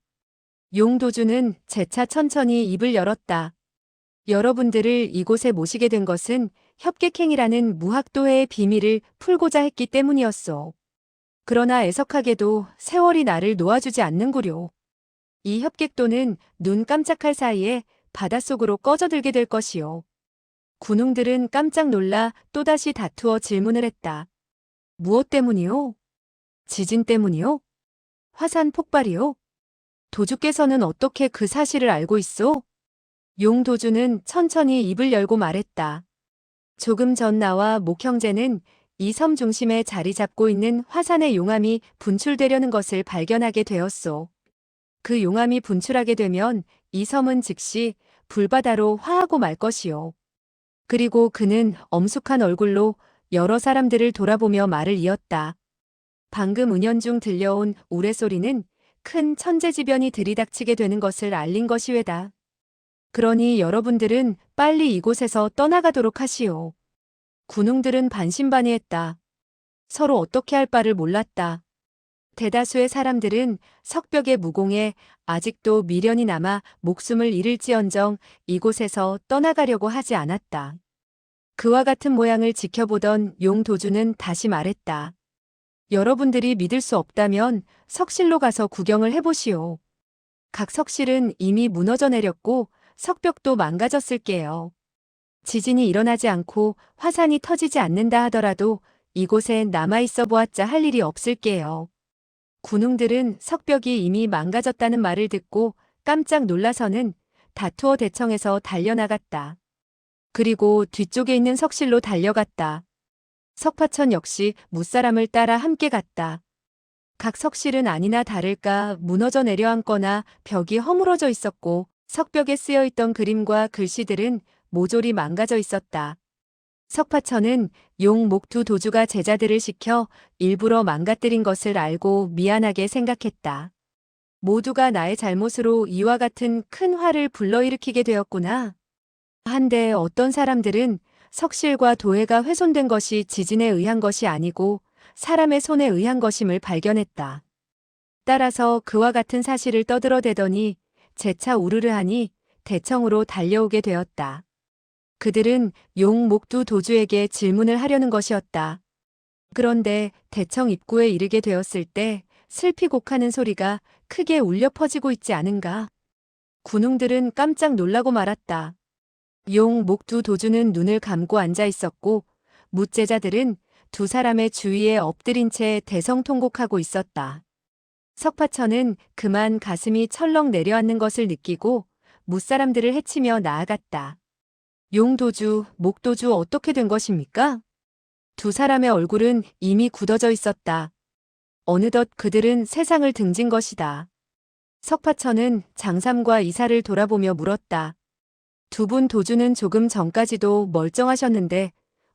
용도주는 재차 천천히 입을 열었다. 여러분들을 이곳에 모시게 된 것은 협객행이라는 무학도회의 비밀을 풀고자 했기 때문이었소. 그러나 애석하게도 세월이 나를 놓아주지 않는구려. 이 협객도는 눈 깜짝할 사이에 바닷속으로 꺼져들게 될 것이오. 군웅들은 깜짝 놀라 또다시 다투어 질문을 했다. 무엇 때문이오? 지진 때문이오? 화산 폭발이오? 도주께서는 어떻게 그 사실을 알고 있소? 용도주는 천천히 입을 열고 말했다. 조금 전 나와 목형제는 이 섬 중심에 자리 잡고 있는 화산의 용암이 분출되려는 것을 발견하게 되었소. 그 용암이 분출하게 되면 이 섬은 즉시 불바다로 화하고 말 것이오. 그리고 그는 엄숙한 얼굴로 여러 사람들을 돌아보며 말을 이었다. 방금 은연중 들려온 우레소리는 큰 천재지변이 들이닥치게 되는 것을 알린 것이외다. 그러니 여러분들은 빨리 이곳에서 떠나가도록 하시오. 군웅들은 반신반의했다. 서로 어떻게 할 바를 몰랐다. 대다수의 사람들은 석벽의 무공에 아직도 미련이 남아 목숨을 잃을지언정 이곳에서 떠나가려고 하지 않았다. 그와 같은 모양을 지켜보던 용도주는 다시 말했다. 여러분들이 믿을 수 없다면 석실로 가서 구경을 해보시오. 각 석실은 이미 무너져 내렸고 석벽도 망가졌을게요. 지진이 일어나지 않고 화산이 터지지 않는다 하더라도 이곳에 남아있어 보았자 할 일이 없을게요. 군웅들은 석벽이 이미 망가졌다는 말을 듣고 깜짝 놀라서는 다투어 대청에서 달려나갔다. 그리고 뒤쪽에 있는 석실로 달려갔다. 석파천 역시 무사람을 따라 함께 갔다. 각 석실은 아니나 다를까 무너져 내려앉거나 벽이 허물어져 있었고 석벽에 쓰여있던 그림과 글씨들은 모조리 망가져 있었다. 석파천은 용, 목 두 도주가 제자들을 시켜 일부러 망가뜨린 것을 알고 미안하게 생각했다. 모두가 나의 잘못으로 이와 같은 큰 화를 불러일으키게 되었구나. 한데 어떤 사람들은 석실과 도회가 훼손된 것이 지진에 의한 것이 아니고 사람의 손에 의한 것임을 발견했다. 따라서 그와 같은 사실을 떠들어대더니 재차 우르르하니 대청으로 달려오게 되었다. 그들은 용, 목 두 도주에게 질문을 하려는 것이었다. 그런데 대청 입구에 이르게 되었을 때 슬피 곡하는 소리가 크게 울려 퍼지고 있지 않은가. 군웅들은 깜짝 놀라고 말았다. 용, 목 두 도주는 눈을 감고 앉아 있었고 묻제자들은 두 사람의 주위에 엎드린 채 대성통곡하고 있었다. 석파천은 그만 가슴이 철렁 내려앉는 것을 느끼고 무사람들을 해치며 나아갔다. 용도주, 목도주 어떻게 된 것입니까? 두 사람의 얼굴은 이미 굳어져 있었다. 어느덧 그들은 세상을 등진 것이다. 석파천은 장삼과 이사를 돌아보며 물었다. 두 분 도주는 조금 전까지도 멀쩡하셨는데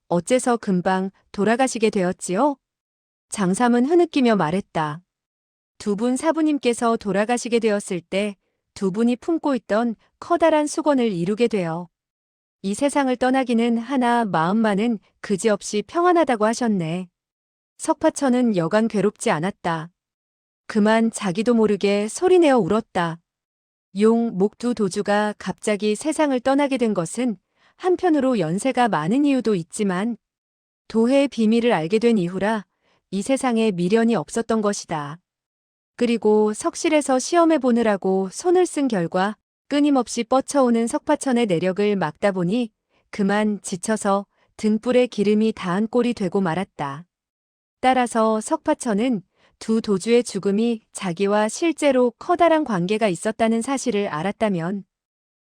어째서 금방 돌아가시게 되었지요? 장삼은 흐느끼며 말했다. 두 분 사부님께서 돌아가시게 되었을 때 두 분이 품고 있던 커다란 수건을 이루게 되어 이 세상을 떠나기는 하나 마음만은 그지없이 평안하다고 하셨네. 석파천은 여간 괴롭지 않았다. 그만 자기도 모르게 소리내어 울었다. 용, 목두 도주가 갑자기 세상을 떠나게 된 것은 한편으로 연세가 많은 이유도 있지만 도해의 비밀을 알게 된 이후라 이 세상에 미련이 없었던 것이다. 그리고 석실에서 시험해 보느라고 손을 쓴 결과 끊임없이 뻗쳐오는 석파천의 내력을 막다 보니 그만 지쳐서 등불에 기름이 닿은 꼴이 되고 말았다. 따라서 석파천은 두 도주의 죽음이 자기와 실제로 커다란 관계가 있었다는 사실을 알았다면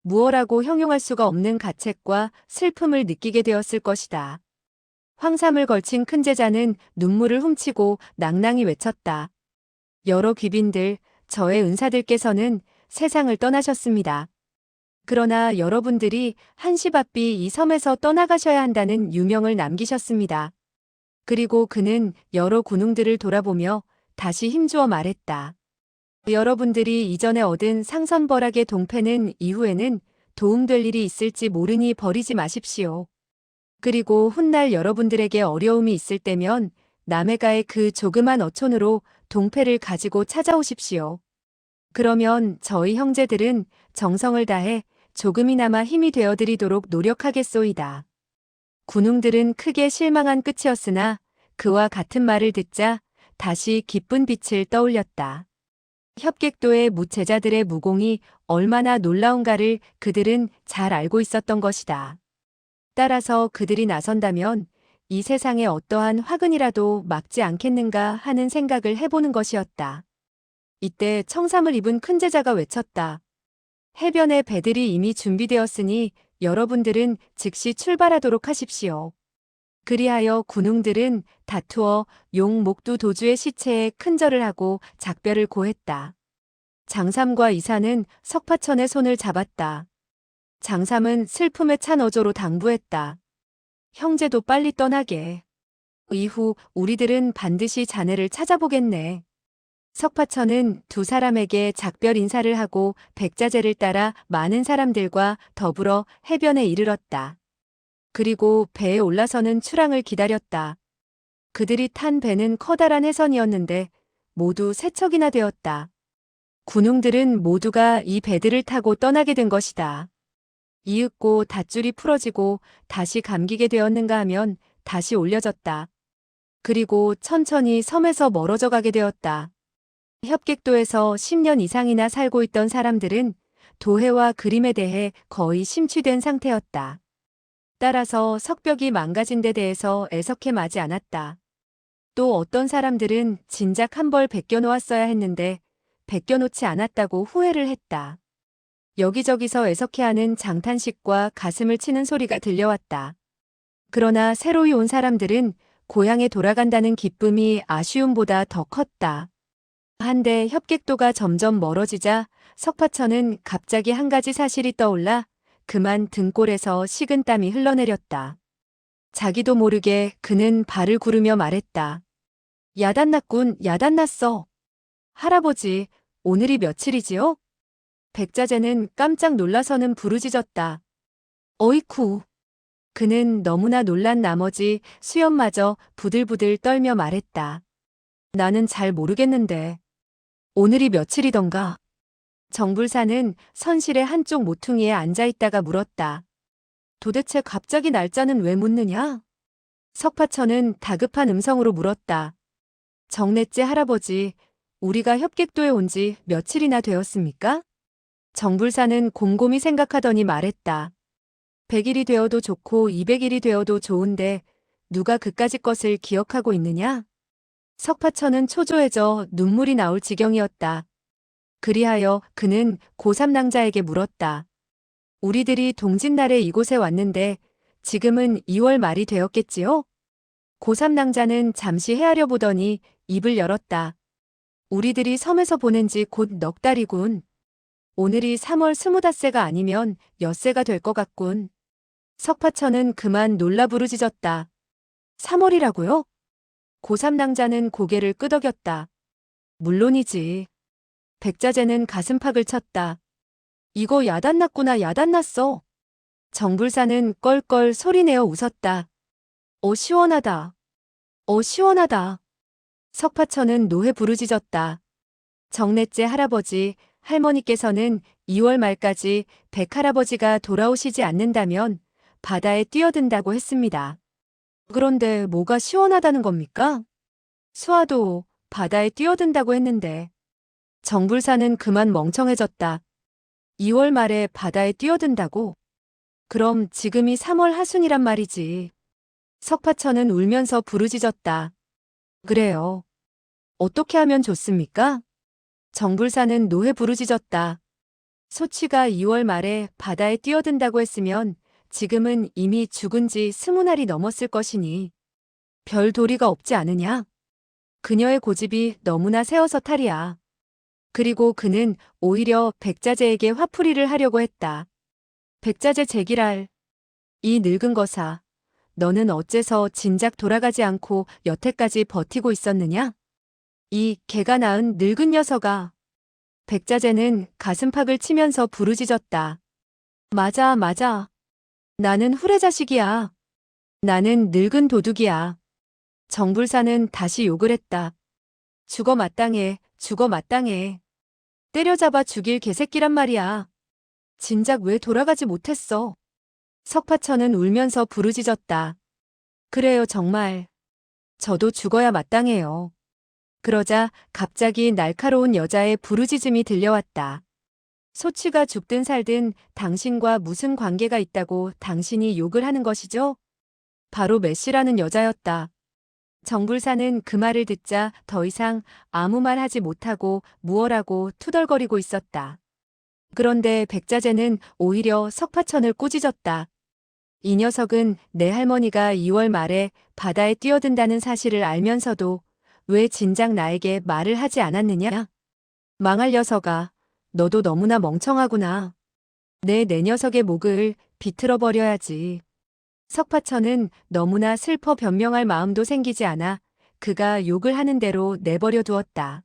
무엇라고 형용할 수가 없는 가책과 슬픔을 느끼게 되었을 것이다. 황삼을 걸친 큰 제자는 눈물을 훔치고 낭낭히 외쳤다. 여러 귀빈들, 저의 은사들께서는 세상을 떠나셨습니다. 그러나 여러분들이 한시바삐 이 섬에서 떠나가셔야 한다는 유명을 남기셨습니다. 그리고 그는 여러 군웅들을 돌아보며 다시 힘주어 말했다. 여러분들이 이전에 얻은 상선벌악의 동패는 이후에는 도움될 일이 있을지 모르니 버리지 마십시오. 그리고 훗날 여러분들에게 어려움이 있을 때면 남해가의 그 조그만 어촌으로 동패를 가지고 찾아오십시오. 그러면 저희 형제들은 정성을 다해 조금이나마 힘이 되어드리도록 노력하겠소이다. 군웅들은 크게 실망한 끝이었으나 그와 같은 말을 듣자 다시 기쁜 빛을 떠올렸다. 협객도의 무제자들의 무공이 얼마나 놀라운가를 그들은 잘 알고 있었던 것이다. 따라서 그들이 나선다면 이 세상에 어떠한 화근이라도 막지 않겠는가 하는 생각을 해보는 것이었다. 이때 청삼을 입은 큰 제자가 외쳤다. 해변에 배들이 이미 준비되었으니 여러분들은 즉시 출발하도록 하십시오. 그리하여 군웅들은 다투어 용 목두 도주의 시체에 큰 절을 하고 작별을 고했다. 장삼과 이사는 석파천의 손을 잡았다. 장삼은 슬픔에 찬 어조로 당부했다. 형제도 빨리 떠나게. 이후 우리들은 반드시 자네를 찾아보겠네. 석파천은 두 사람에게 작별 인사를 하고 백자재를 따라 많은 사람들과 더불어 해변에 이르렀다. 그리고 배에 올라서는 출항을 기다렸다. 그들이 탄 배는 커다란 해선이었는데 모두 세 척이나 되었다. 군웅들은 모두가 이 배들을 타고 떠나게 된 것이다. 이윽고 닷줄이 풀어지고 다시 감기게 되었는가 하면 다시 올려졌다. 그리고 천천히 섬에서 멀어져 가게 되었다. 협객도에서 10년 이상이나 살고 있던 사람들은 도해와 그림에 대해 거의 심취된 상태였다. 따라서 석벽이 망가진 데 대해서 애석해마지 않았다. 또 어떤 사람들은 진작 한 벌 베껴놓았어야 했는데 베껴놓지 않았다고 후회를 했다. 여기저기서 애석해하는 장탄식과 가슴을 치는 소리가 들려왔다. 그러나 새로이 온 사람들은 고향에 돌아간다는 기쁨이 아쉬움보다 더 컸다. 한데 협객도가 점점 멀어지자 석파천은 갑자기 한 가지 사실이 떠올라 그만 등골에서 식은땀이 흘러내렸다. 자기도 모르게 그는 발을 구르며 말했다. 야단났군, 야단났어. 할아버지, 오늘이 며칠이지요? 백자재는 깜짝 놀라서는 부르짖었다. 어이쿠. 그는 너무나 놀란 나머지 수염마저 부들부들 떨며 말했다. 나는 잘 모르겠는데. 오늘이 며칠이던가. 정불사는 선실의 한쪽 모퉁이에 앉아있다가 물었다. 도대체 갑자기 날짜는 왜 묻느냐? 석파천은 다급한 음성으로 물었다. 정넷째 할아버지, 우리가 협객도에 온 지 며칠이나 되었습니까? 정불사는 곰곰이 생각하더니 말했다. 100일이 되어도 좋고 200일이 되어도 좋은데 누가 그까짓 것을 기억하고 있느냐? 석파천은 초조해져 눈물이 나올 지경이었다. 그리하여 그는 고3 낭자에게 물었다. 우리들이 동짓날에 이곳에 왔는데 지금은 2월 말이 되었겠지요? 고3 낭자는 잠시 헤아려 보더니 입을 열었다. 우리들이 섬에서 보낸 지 곧 넉 달이군. 오늘이 3월 25세가 아니면 엿새가 될 것 같군. 석파천은 그만 놀라 부르짖었다. 3월이라고요? 고3 낭자는 고개를 끄덕였다. 물론이지. 백자재는 가슴팍을 쳤다. 이거 야단났구나 야단났어. 정불사는 껄껄 소리내어 웃었다. 시원하다. 시원하다. 석파천은 노해 부르짖었다. 정넷째 할아버지, 할머니께서는 2월 말까지 백할아버지가 돌아오시지 않는다면 바다에 뛰어든다고 했습니다. 그런데 뭐가 시원하다는 겁니까? 수아도 바다에 뛰어든다고 했는데. 정불사는 그만 멍청해졌다. 2월 말에 바다에 뛰어든다고? 그럼 지금이 3월 하순이란 말이지. 석파천은 울면서 부르짖었다. 그래요. 어떻게 하면 좋습니까? 정불사는 노해 부르짖었다. 소치가 2월 말에 바다에 뛰어든다고 했으면 지금은 이미 죽은 지 20날이 넘었을 것이니 별 도리가 없지 않으냐? 그녀의 고집이 너무나 세어서 탈이야. 그리고 그는 오히려 백자재에게 화풀이를 하려고 했다. 백자재 제기랄. 이 늙은 거사. 너는 어째서 진작 돌아가지 않고 여태까지 버티고 있었느냐? 이 개가 낳은 늙은 녀석아. 백자재는 가슴팍을 치면서 부르짖었다. 맞아, 맞아. 나는 후레자식이야. 나는 늙은 도둑이야. 정불사는 다시 욕을 했다. 죽어 마땅해, 죽어 마땅해. 때려잡아 죽일 개새끼란 말이야. 진작 왜 돌아가지 못했어? 석파천은 울면서 부르짖었다. 그래요, 정말. 저도 죽어야 마땅해요. 그러자 갑자기 날카로운 여자의 부르짖음이 들려왔다. 소치가 죽든 살든 당신과 무슨 관계가 있다고 당신이 욕을 하는 것이죠? 바로 메시라는 여자였다. 정불사는 그 말을 듣자 더 이상 아무 말 하지 못하고 무얼하고 투덜거리고 있었다. 그런데 백자재는 오히려 석파천을 꾸짖었다. 이 녀석은 내 할머니가 2월 말에 바다에 뛰어든다는 사실을 알면서도 왜 진작 나에게 말을 하지 않았느냐? 망할 녀석아, 너도 너무나 멍청하구나. 내 녀석의 목을 비틀어 버려야지. 석파천은 너무나 슬퍼 변명할 마음도 생기지 않아 그가 욕을 하는 대로 내버려 두었다.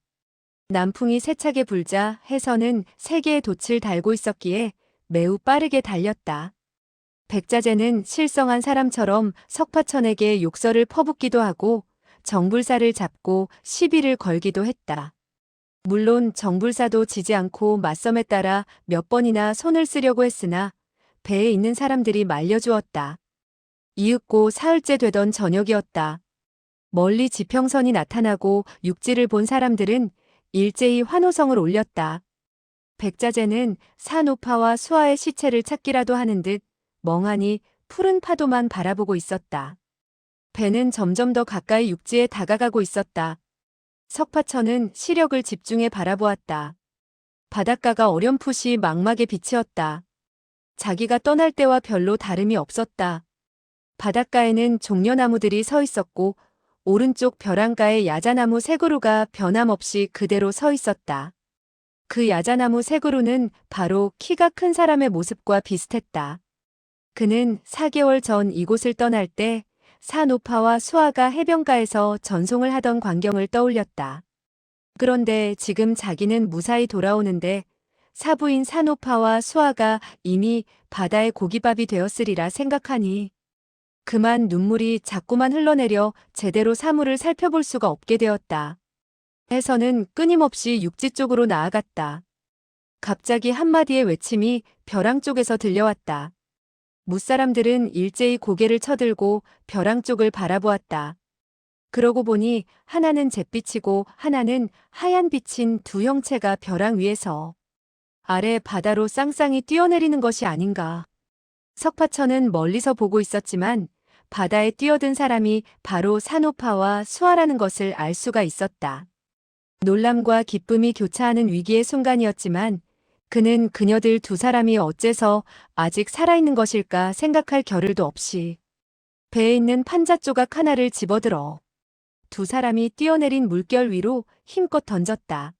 남풍이 세차게 불자 해서는 3개의 돛을 달고 있었기에 매우 빠르게 달렸다. 백자재는 실성한 사람처럼 석파천에게 욕설을 퍼붓기도 하고 정불사를 잡고 시비를 걸기도 했다. 물론 정불사도 지지 않고 맞섬에 따라 몇 번이나 손을 쓰려고 했으나 배에 있는 사람들이 말려주었다. 이윽고 사흘째 되던 저녁이었다. 멀리 지평선이 나타나고 육지를 본 사람들은 일제히 환호성을 올렸다. 백자재는 산오파와 수아의 시체를 찾기라도 하는 듯 멍하니 푸른 파도만 바라보고 있었다. 배는 점점 더 가까이 육지에 다가가고 있었다. 석파천은 시력을 집중해 바라보았다. 바닷가가 어렴풋이 망막에 비치었다. 자기가 떠날 때와 별로 다름이 없었다. 바닷가에는 종려나무들이 서 있었고 오른쪽 벼랑가에 야자나무 3그루가 변함없이 그대로 서 있었다. 그 야자나무 3그루는 바로 키가 큰 사람의 모습과 비슷했다. 그는 4개월 전 이곳을 떠날 때 산오파와 수아가 해변가에서 전송을 하던 광경을 떠올렸다. 그런데 지금 자기는 무사히 돌아오는데 사부인 산오파와 수아가 이미 바다의 고기밥이 되었으리라 생각하니 그만 눈물이 자꾸만 흘러내려 제대로 사물을 살펴볼 수가 없게 되었다. 해서는 끊임없이 육지 쪽으로 나아갔다. 갑자기 한마디의 외침이 벼랑 쪽에서 들려왔다. 무사람들은 일제히 고개를 쳐들고 벼랑 쪽을 바라보았다. 그러고 보니 하나는 잿빛이고 하나는 하얀 빛인 두 형체가 벼랑 위에서 아래 바다로 쌍쌍이 뛰어내리는 것이 아닌가. 석파천은 멀리서 보고 있었지만 바다에 뛰어든 사람이 바로 산호파와 수아라는 것을 알 수가 있었다. 놀람과 기쁨이 교차하는 위기의 순간이었지만 그는 그녀들 두 사람이 어째서 아직 살아있는 것일까 생각할 겨를도 없이 배에 있는 판자 조각 하나를 집어들어 두 사람이 뛰어내린 물결 위로 힘껏 던졌다.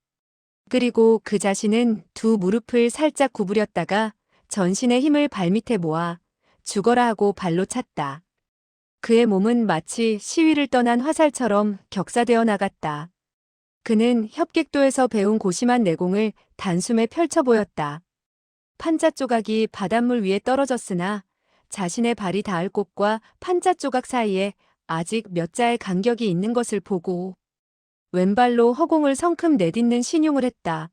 그리고 그 자신은 두 무릎을 살짝 구부렸다가 전신의 힘을 발밑에 모아 죽어라 하고 발로 찼다. 그의 몸은 마치 시위를 떠난 화살처럼 격사되어 나갔다. 그는 협객도에서 배운 고심한 내공을 단숨에 펼쳐 보였다. 판자 조각이 바닷물 위에 떨어졌으나 자신의 발이 닿을 곳과 판자 조각 사이에 아직 몇 자의 간격이 있는 것을 보고 왼발로 허공을 성큼 내딛는 신용을 했다.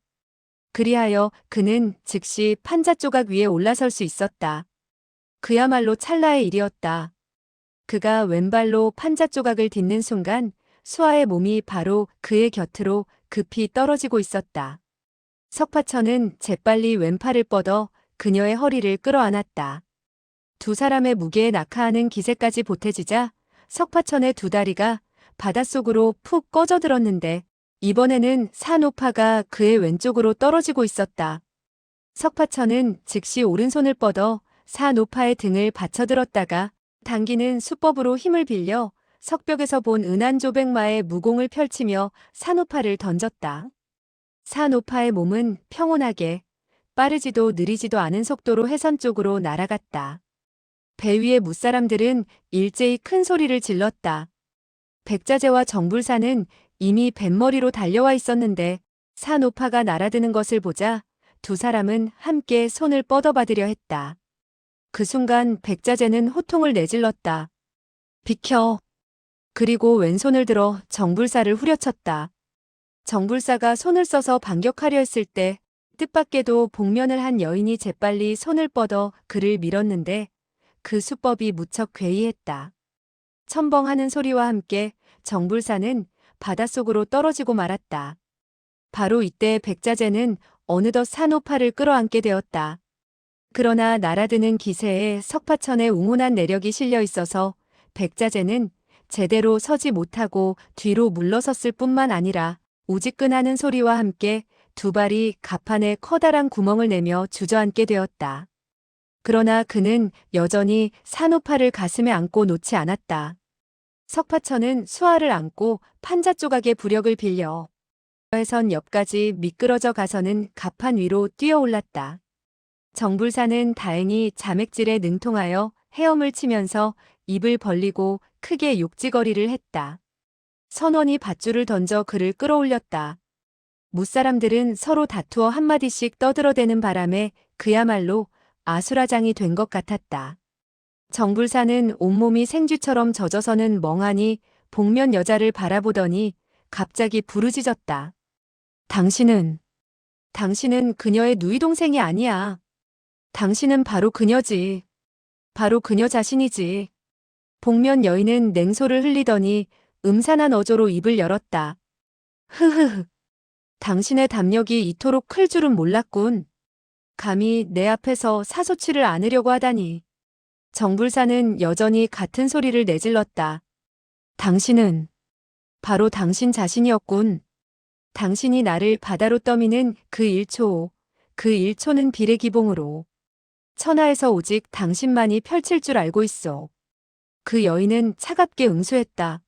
그리하여 그는 즉시 판자 조각 위에 올라설 수 있었다. 그야말로 찰나의 일이었다. 그가 왼발로 판자 조각을 딛는 순간 수아의 몸이 바로 그의 곁으로 급히 떨어지고 있었다. 석파천은 재빨리 왼팔을 뻗어 그녀의 허리를 끌어안았다. 두 사람의 무게에 낙하하는 기세까지 보태지자 석파천의 두 다리가 바닷속으로 푹 꺼져들었는데 이번에는 산호파가 그의 왼쪽으로 떨어지고 있었다. 석파천은 즉시 오른손을 뻗어 산호파의 등을 받쳐들었다가 당기는 수법으로 힘을 빌려 석벽에서 본 은한조백마의 무공을 펼치며 산호파를 던졌다. 산호파의 몸은 평온하게 빠르지도 느리지도 않은 속도로 해선 쪽으로 날아갔다. 배 위의 무사람들은 일제히 큰 소리를 질렀다. 백자재와 정불사는 이미 뱃머리로 달려와 있었는데 산호파가 날아드는 것을 보자 두 사람은 함께 손을 뻗어받으려 했다. 그 순간 백자재는 호통을 내질렀다. 비켜. 그리고 왼손을 들어 정불사를 후려쳤다. 정불사가 손을 써서 반격하려 했을 때 뜻밖에도 복면을 한 여인이 재빨리 손을 뻗어 그를 밀었는데 그 수법이 무척 괴이했다. 첨벙하는 소리와 함께 정불사는 바닷속으로 떨어지고 말았다. 바로 이때 백자재는 어느덧 산호파를 끌어안게 되었다. 그러나 날아드는 기세에 석파천의 웅혼한 내력이 실려 있어서 백자재는 제대로 서지 못하고 뒤로 물러섰을 뿐만 아니라 우지끈하는 소리와 함께 두 발이 갑판에 커다란 구멍을 내며 주저앉게 되었다. 그러나 그는 여전히 산호파를 가슴에 안고 놓지 않았다. 석파천은 수아를 안고 판자 조각의 부력을 빌려 해선 옆까지 미끄러져 가서는 갑판 위로 뛰어올랐다. 정불사는 다행히 자맥질에 능통하여 헤엄을 치면서 입을 벌리고 크게 욕지거리를 했다. 선원이 밧줄을 던져 그를 끌어올렸다. 무사람들은 서로 다투어 한마디씩 떠들어대는 바람에 그야말로 아수라장이 된 것 같았다. 정불사는 온몸이 생쥐처럼 젖어서는 멍하니 복면 여자를 바라보더니 갑자기 부르짖었다. 당신은 그녀의 누이동생이 아니야. 당신은 바로 그녀지. 바로 그녀 자신이지. 복면 여인은 냉소를 흘리더니 음산한 어조로 입을 열었다. 흐흐흐. 당신의 담력이 이토록 클 줄은 몰랐군. 감히 내 앞에서 사소치를 안으려고 하다니. 정불사는 여전히 같은 소리를 내질렀다. 당신은 바로 당신 자신이었군. 당신이 나를 바다로 떠미는 그 1초, 그 1초는 비례 기봉으로 천하에서 오직 당신만이 펼칠 줄 알고 있어. 그 여인은 차갑게 응수했다.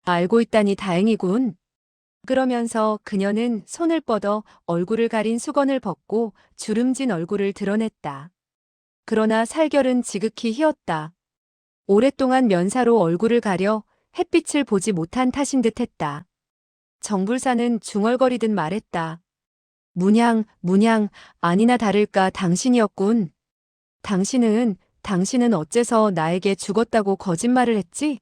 알고 있다니 다행이군. 그러면서 그녀는 손을 뻗어 얼굴을 가린 수건을 벗고 주름진 얼굴을 드러냈다. 그러나 살결은 지극히 희었다. 오랫동안 면사로 얼굴을 가려 햇빛을 보지 못한 탓인 듯했다. 정불사는 중얼거리듯 말했다. 문양, 아니나 다를까 당신이었군. 당신은 어째서 나에게 죽었다고 거짓말을 했지?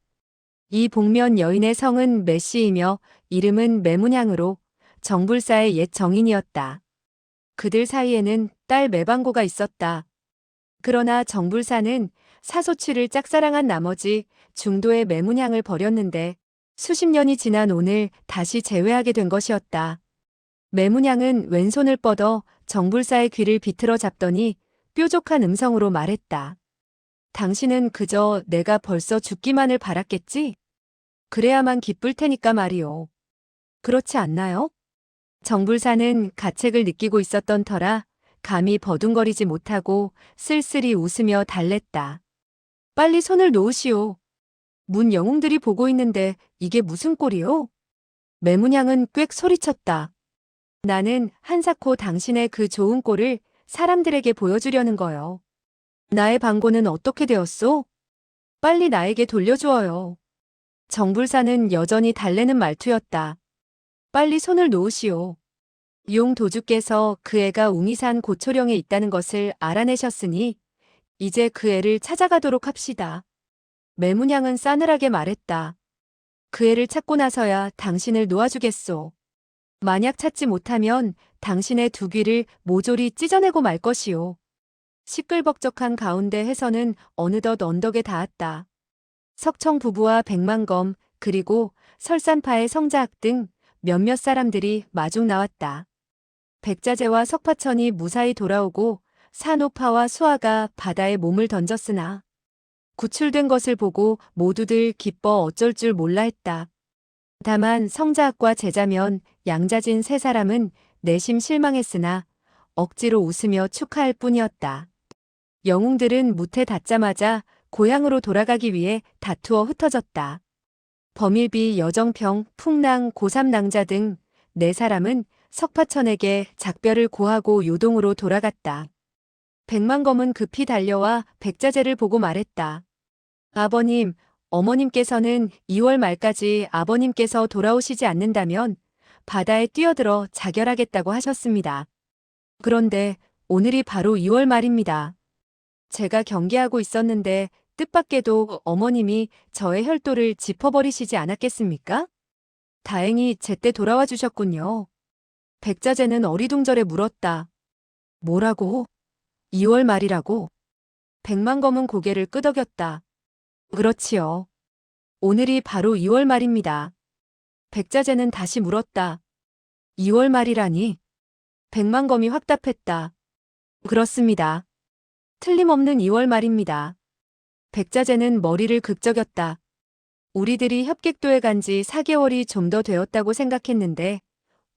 이 복면 여인의 성은 매씨이며 이름은 매문향으로 정불사의 옛 정인이었다. 그들 사이에는 딸 매방고가 있었다. 그러나 정불사는 사소치를 짝사랑한 나머지 중도의 매문향을 버렸는데 수십 년이 지난 오늘 다시 재회하게 된 것이었다. 매문향은 왼손을 뻗어 정불사의 귀를 비틀어 잡더니 뾰족한 음성으로 말했다. 당신은 그저 내가 벌써 죽기만을 바랐겠지? 그래야만 기쁠 테니까 말이오. 그렇지 않나요? 정불사는 가책을 느끼고 있었던 터라 감히 버둥거리지 못하고 쓸쓸히 웃으며 달랬다. 빨리 손을 놓으시오. 문 영웅들이 보고 있는데 이게 무슨 꼴이오? 매문양은 꽥 소리쳤다. 나는 한사코 당신의 그 좋은 꼴을 사람들에게 보여주려는 거요. 나의 방고는 어떻게 되었소? 빨리 나에게 돌려주어요. 정불사는 여전히 달래는 말투였다. 빨리 손을 놓으시오. 용 도주께서 그 애가 웅이산 고초령에 있다는 것을 알아내셨으니 이제 그 애를 찾아가도록 합시다. 매문양은 싸늘하게 말했다. 그 애를 찾고 나서야 당신을 놓아주겠소. 만약 찾지 못하면 당신의 두 귀를 모조리 찢어내고 말 것이오. 시끌벅적한 가운데 해서는 어느덧 언덕에 닿았다. 석청 부부와 백만검 그리고 설산파의 성자학 등 몇몇 사람들이 마중 나왔다. 백자재와 석파천이 무사히 돌아오고 산호파와 수아가 바다에 몸을 던졌으나 구출된 것을 보고 모두들 기뻐 어쩔 줄 몰라 했다. 다만 성자학과 제자면 양자진 세 사람은 내심 실망했으나 억지로 웃으며 축하할 뿐이었다. 영웅들은 무태 닿자마자 고향으로 돌아가기 위해 다투어 흩어졌다. 범일비, 여정평, 풍랑, 고삼낭자 등 네 사람은 석파천에게 작별을 고하고 요동으로 돌아갔다. 백만검은 급히 달려와 백자재를 보고 말했다. 아버님, 어머님께서는 2월 말까지 아버님께서 돌아오시지 않는다면 바다에 뛰어들어 자결하겠다고 하셨습니다. 그런데 오늘이 바로 2월 말입니다. 제가 경계하고 있었는데 뜻밖에도 어머님이 저의 혈도를 짚어버리시지 않았겠습니까? 다행히 제때 돌아와 주셨군요. 백자재는 어리둥절해 물었다. 뭐라고? 2월 말이라고? 백만검은 고개를 끄덕였다. 그렇지요. 오늘이 바로 2월 말입니다. 백자재는 다시 물었다. 2월 말이라니? 백만검이 확답했다. 그렇습니다. 틀림없는 2월 말입니다. 백자재는 머리를 극적였다. 우리들이 협객도에 간 지 4개월이 좀 더 되었다고 생각했는데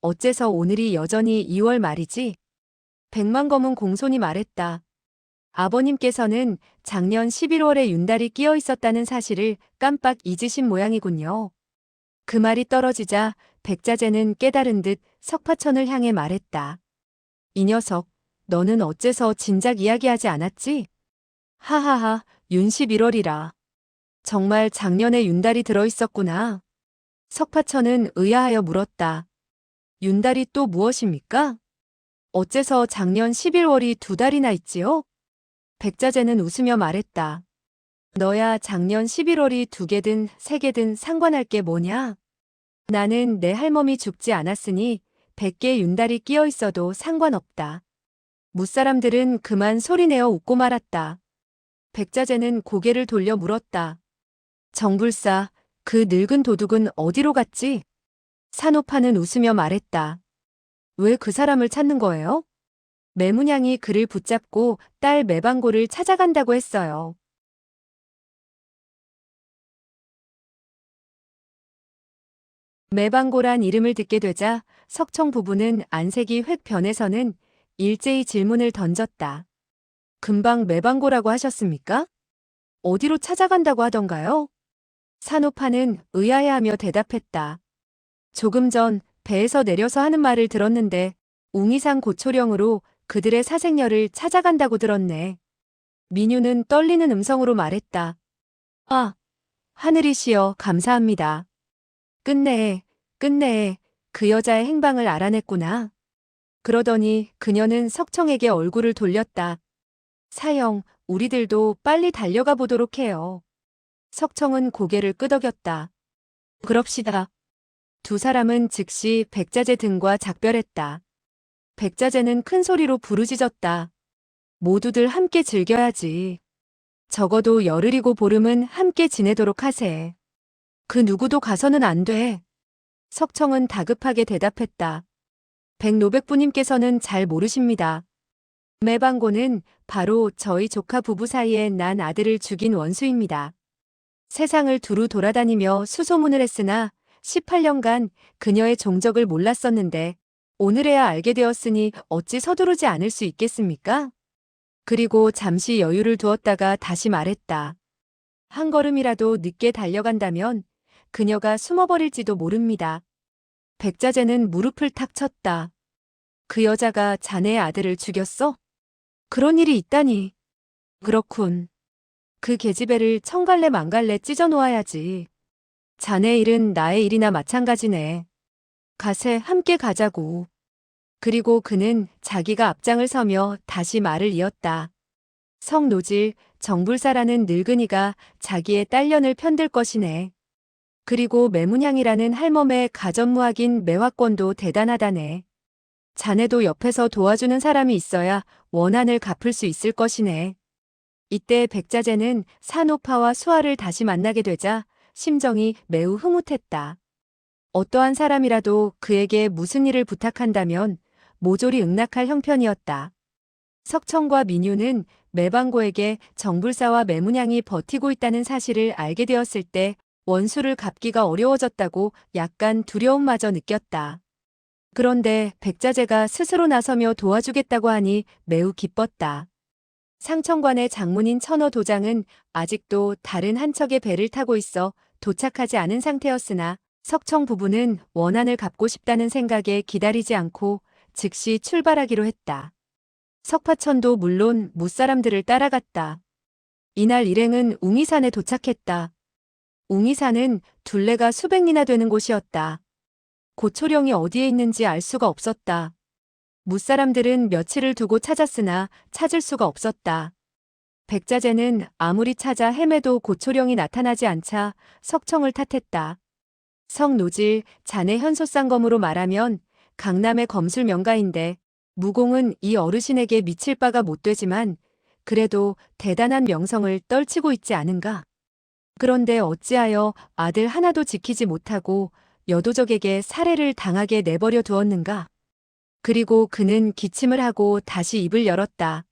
어째서 오늘이 여전히 2월 말이지? 백만검은 공손히 말했다. 아버님께서는 작년 11월에 윤달이 끼어 있었다는 사실을 깜빡 잊으신 모양이군요. 그 말이 떨어지자 백자재는 깨달은 듯 석파천을 향해 말했다. 이 녀석, 너는 어째서 진작 이야기하지 않았지? 하하하, 윤 11월이라. 정말 작년에 윤달이 들어있었구나. 석파천은 의아하여 물었다. 윤달이 또 무엇입니까? 어째서 작년 11월이 2달이나 있지요? 백자재는 웃으며 말했다. 너야 작년 11월이 2개든 3개든 상관할 게 뭐냐? 나는 내 할멈이 죽지 않았으니 100개 윤달이 끼어 있어도 상관없다. 무사람들은 그만 소리내어 웃고 말았다. 백자재는 고개를 돌려 물었다. 정불사, 그 늙은 도둑은 어디로 갔지? 산호파는 웃으며 말했다. 왜 그 사람을 찾는 거예요? 매문양이 그를 붙잡고 딸 매방고를 찾아간다고 했어요. 매방고란 이름을 듣게 되자 석청 부부는 안색이 획 변해서는 일제히 질문을 던졌다. 금방 매방고라고 하셨습니까? 어디로 찾아간다고 하던가요? 산호파는 의아해하며 대답했다. 조금 전 배에서 내려서 하는 말을 들었는데 웅이산 고초령으로 그들의 사생녀를 찾아간다고 들었네. 민유는 떨리는 음성으로 말했다. 아, 하늘이시여 감사합니다. 끝내, 끝내, 그 여자의 행방을 알아냈구나. 그러더니 그녀는 석청에게 얼굴을 돌렸다. 사형, 우리들도 빨리 달려가 보도록 해요. 석청은 고개를 끄덕였다. 그럽시다. 두 사람은 즉시 백자재 등과 작별했다. 백자재는 큰 소리로 부르짖었다. 모두들 함께 즐겨야지. 적어도 열흘이고 보름은 함께 지내도록 하세. 그 누구도 가서는 안 돼. 석청은 다급하게 대답했다. 백노백부님께서는 잘 모르십니다. 매방고는 바로 저희 조카 부부 사이에 난 아들을 죽인 원수입니다. 세상을 두루 돌아다니며 수소문을 했으나 18년간 그녀의 종적을 몰랐었는데 오늘에야 알게 되었으니 어찌 서두르지 않을 수 있겠습니까? 그리고 잠시 여유를 두었다가 다시 말했다. 한 걸음이라도 늦게 달려간다면 그녀가 숨어버릴지도 모릅니다. 백자재는 무릎을 탁 쳤다. 그 여자가 자네의 아들을 죽였어? 그런 일이 있다니. 그렇군. 그 계집애를 천갈래 만갈래 찢어 놓아야지. 자네 일은 나의 일이나 마찬가지네. 가세 함께 가자고. 그리고 그는 자기가 앞장을 서며 다시 말을 이었다. 성노질, 정불사라는 늙은이가 자기의 딸년을 편들 것이네. 그리고 매문향이라는 할멈의 가전무학인 매화권도 대단하다네. 자네도 옆에서 도와주는 사람이 있어야 원한을 갚을 수 있을 것이네. 이때 백자재는 산호파와 수아를 다시 만나게 되자 심정이 매우 흐뭇했다. 어떠한 사람이라도 그에게 무슨 일을 부탁한다면 모조리 응낙할 형편이었다. 석청과 민유는 매방고에게 정불사와 매문향이 버티고 있다는 사실을 알게 되었을 때 원수를 갚기가 어려워졌다고 약간 두려움마저 느꼈다. 그런데 백자재가 스스로 나서며 도와주겠다고 하니 매우 기뻤다. 상천관의 장문인 천호 도장은 아직도 다른 한 척의 배를 타고 있어 도착하지 않은 상태였으나 석청 부부는 원한을 갚고 싶다는 생각에 기다리지 않고 즉시 출발하기로 했다. 석파천도 물론 무사람들을 따라갔다. 이날 일행은 웅이산에 도착했다. 웅이산은 둘레가 수백리나 되는 곳이었다. 고초령이 어디에 있는지 알 수가 없었다. 무사람들은 며칠을 두고 찾았으나 찾을 수가 없었다. 백자재는 아무리 찾아 헤매도 고초령이 나타나지 않자 석청을 탓했다. 성노질, 자네 현소쌍검으로 말하면 강남의 검술 명가인데 무공은 이 어르신에게 미칠 바가 못 되지만 그래도 대단한 명성을 떨치고 있지 않은가? 그런데 어찌하여 아들 하나도 지키지 못하고 여도적에게 살해를 당하게 내버려 두었는가? 그리고 그는 기침을 하고 다시 입을 열었다.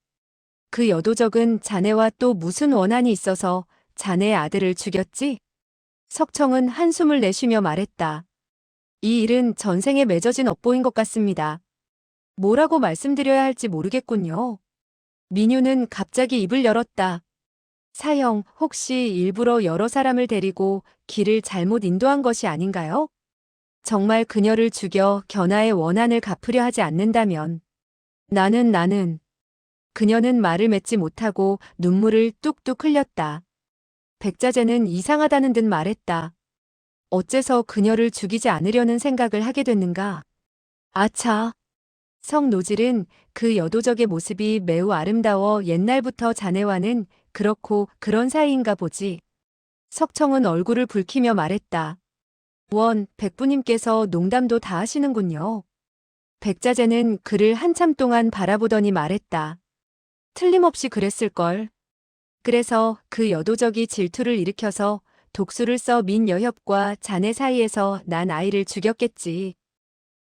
그 여도적은 자네와 또 무슨 원한이 있어서 자네의 아들을 죽였지? 석청은 한숨을 내쉬며 말했다. 이 일은 전생에 맺어진 업보인 것 같습니다. 뭐라고 말씀드려야 할지 모르겠군요. 민유는 갑자기 입을 열었다. 사형, 혹시 일부러 여러 사람을 데리고 길을 잘못 인도한 것이 아닌가요? 정말 그녀를 죽여 견아의 원한을 갚으려 하지 않는다면 나는 그녀는 말을 맺지 못하고 눈물을 뚝뚝 흘렸다. 백자재는 이상하다는 듯 말했다. 어째서 그녀를 죽이지 않으려는 생각을 하게 됐는가? 아차. 성노질은 그 여도적의 모습이 매우 아름다워 옛날부터 자네와는 그렇고 그런 사이인가 보지. 석청은 얼굴을 붉히며 말했다. 백부님께서 농담도 다 하시는군요. 백자재는 그를 한참 동안 바라보더니 말했다. 틀림없이 그랬을걸. 그래서 그 여도적이 질투를 일으켜서 독수를 써 민여협과 자네 사이에서 난 아이를 죽였겠지.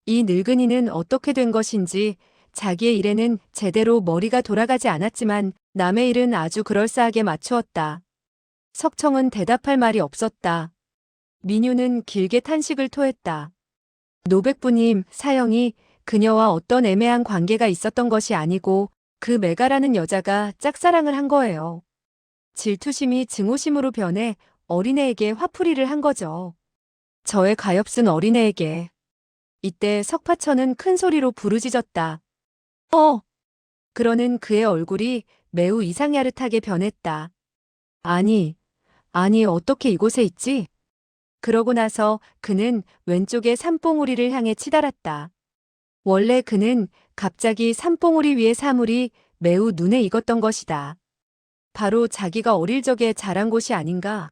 이 늙은이는 어떻게 된 것인지 자기의 일에는 제대로 머리가 돌아가지 않았지만 남의 일은 아주 그럴싸하게 맞추었다. 석청은 대답할 말이 없었다. 민유는 길게 탄식을 토했다. 노백부님, 사형이 그녀와 어떤 애매한 관계가 있었던 것이 아니고 그 메가라는 여자가 짝사랑을 한 거예요. 질투심이 증오심으로 변해 어린애에게 화풀이를 한 거죠. 저의 가엾은 어린애에게. 이때 석파천은 큰 소리로 부르짖었다. 그러는 그의 얼굴이 매우 이상야릇하게 변했다. 아니, 어떻게 이곳에 있지? 그러고 나서 그는 왼쪽의 산봉우리를 향해 치달았다. 원래 그는 갑자기 산봉우리 위의 사물이 매우 눈에 익었던 것이다. 바로 자기가 어릴 적에 자란 곳이 아닌가.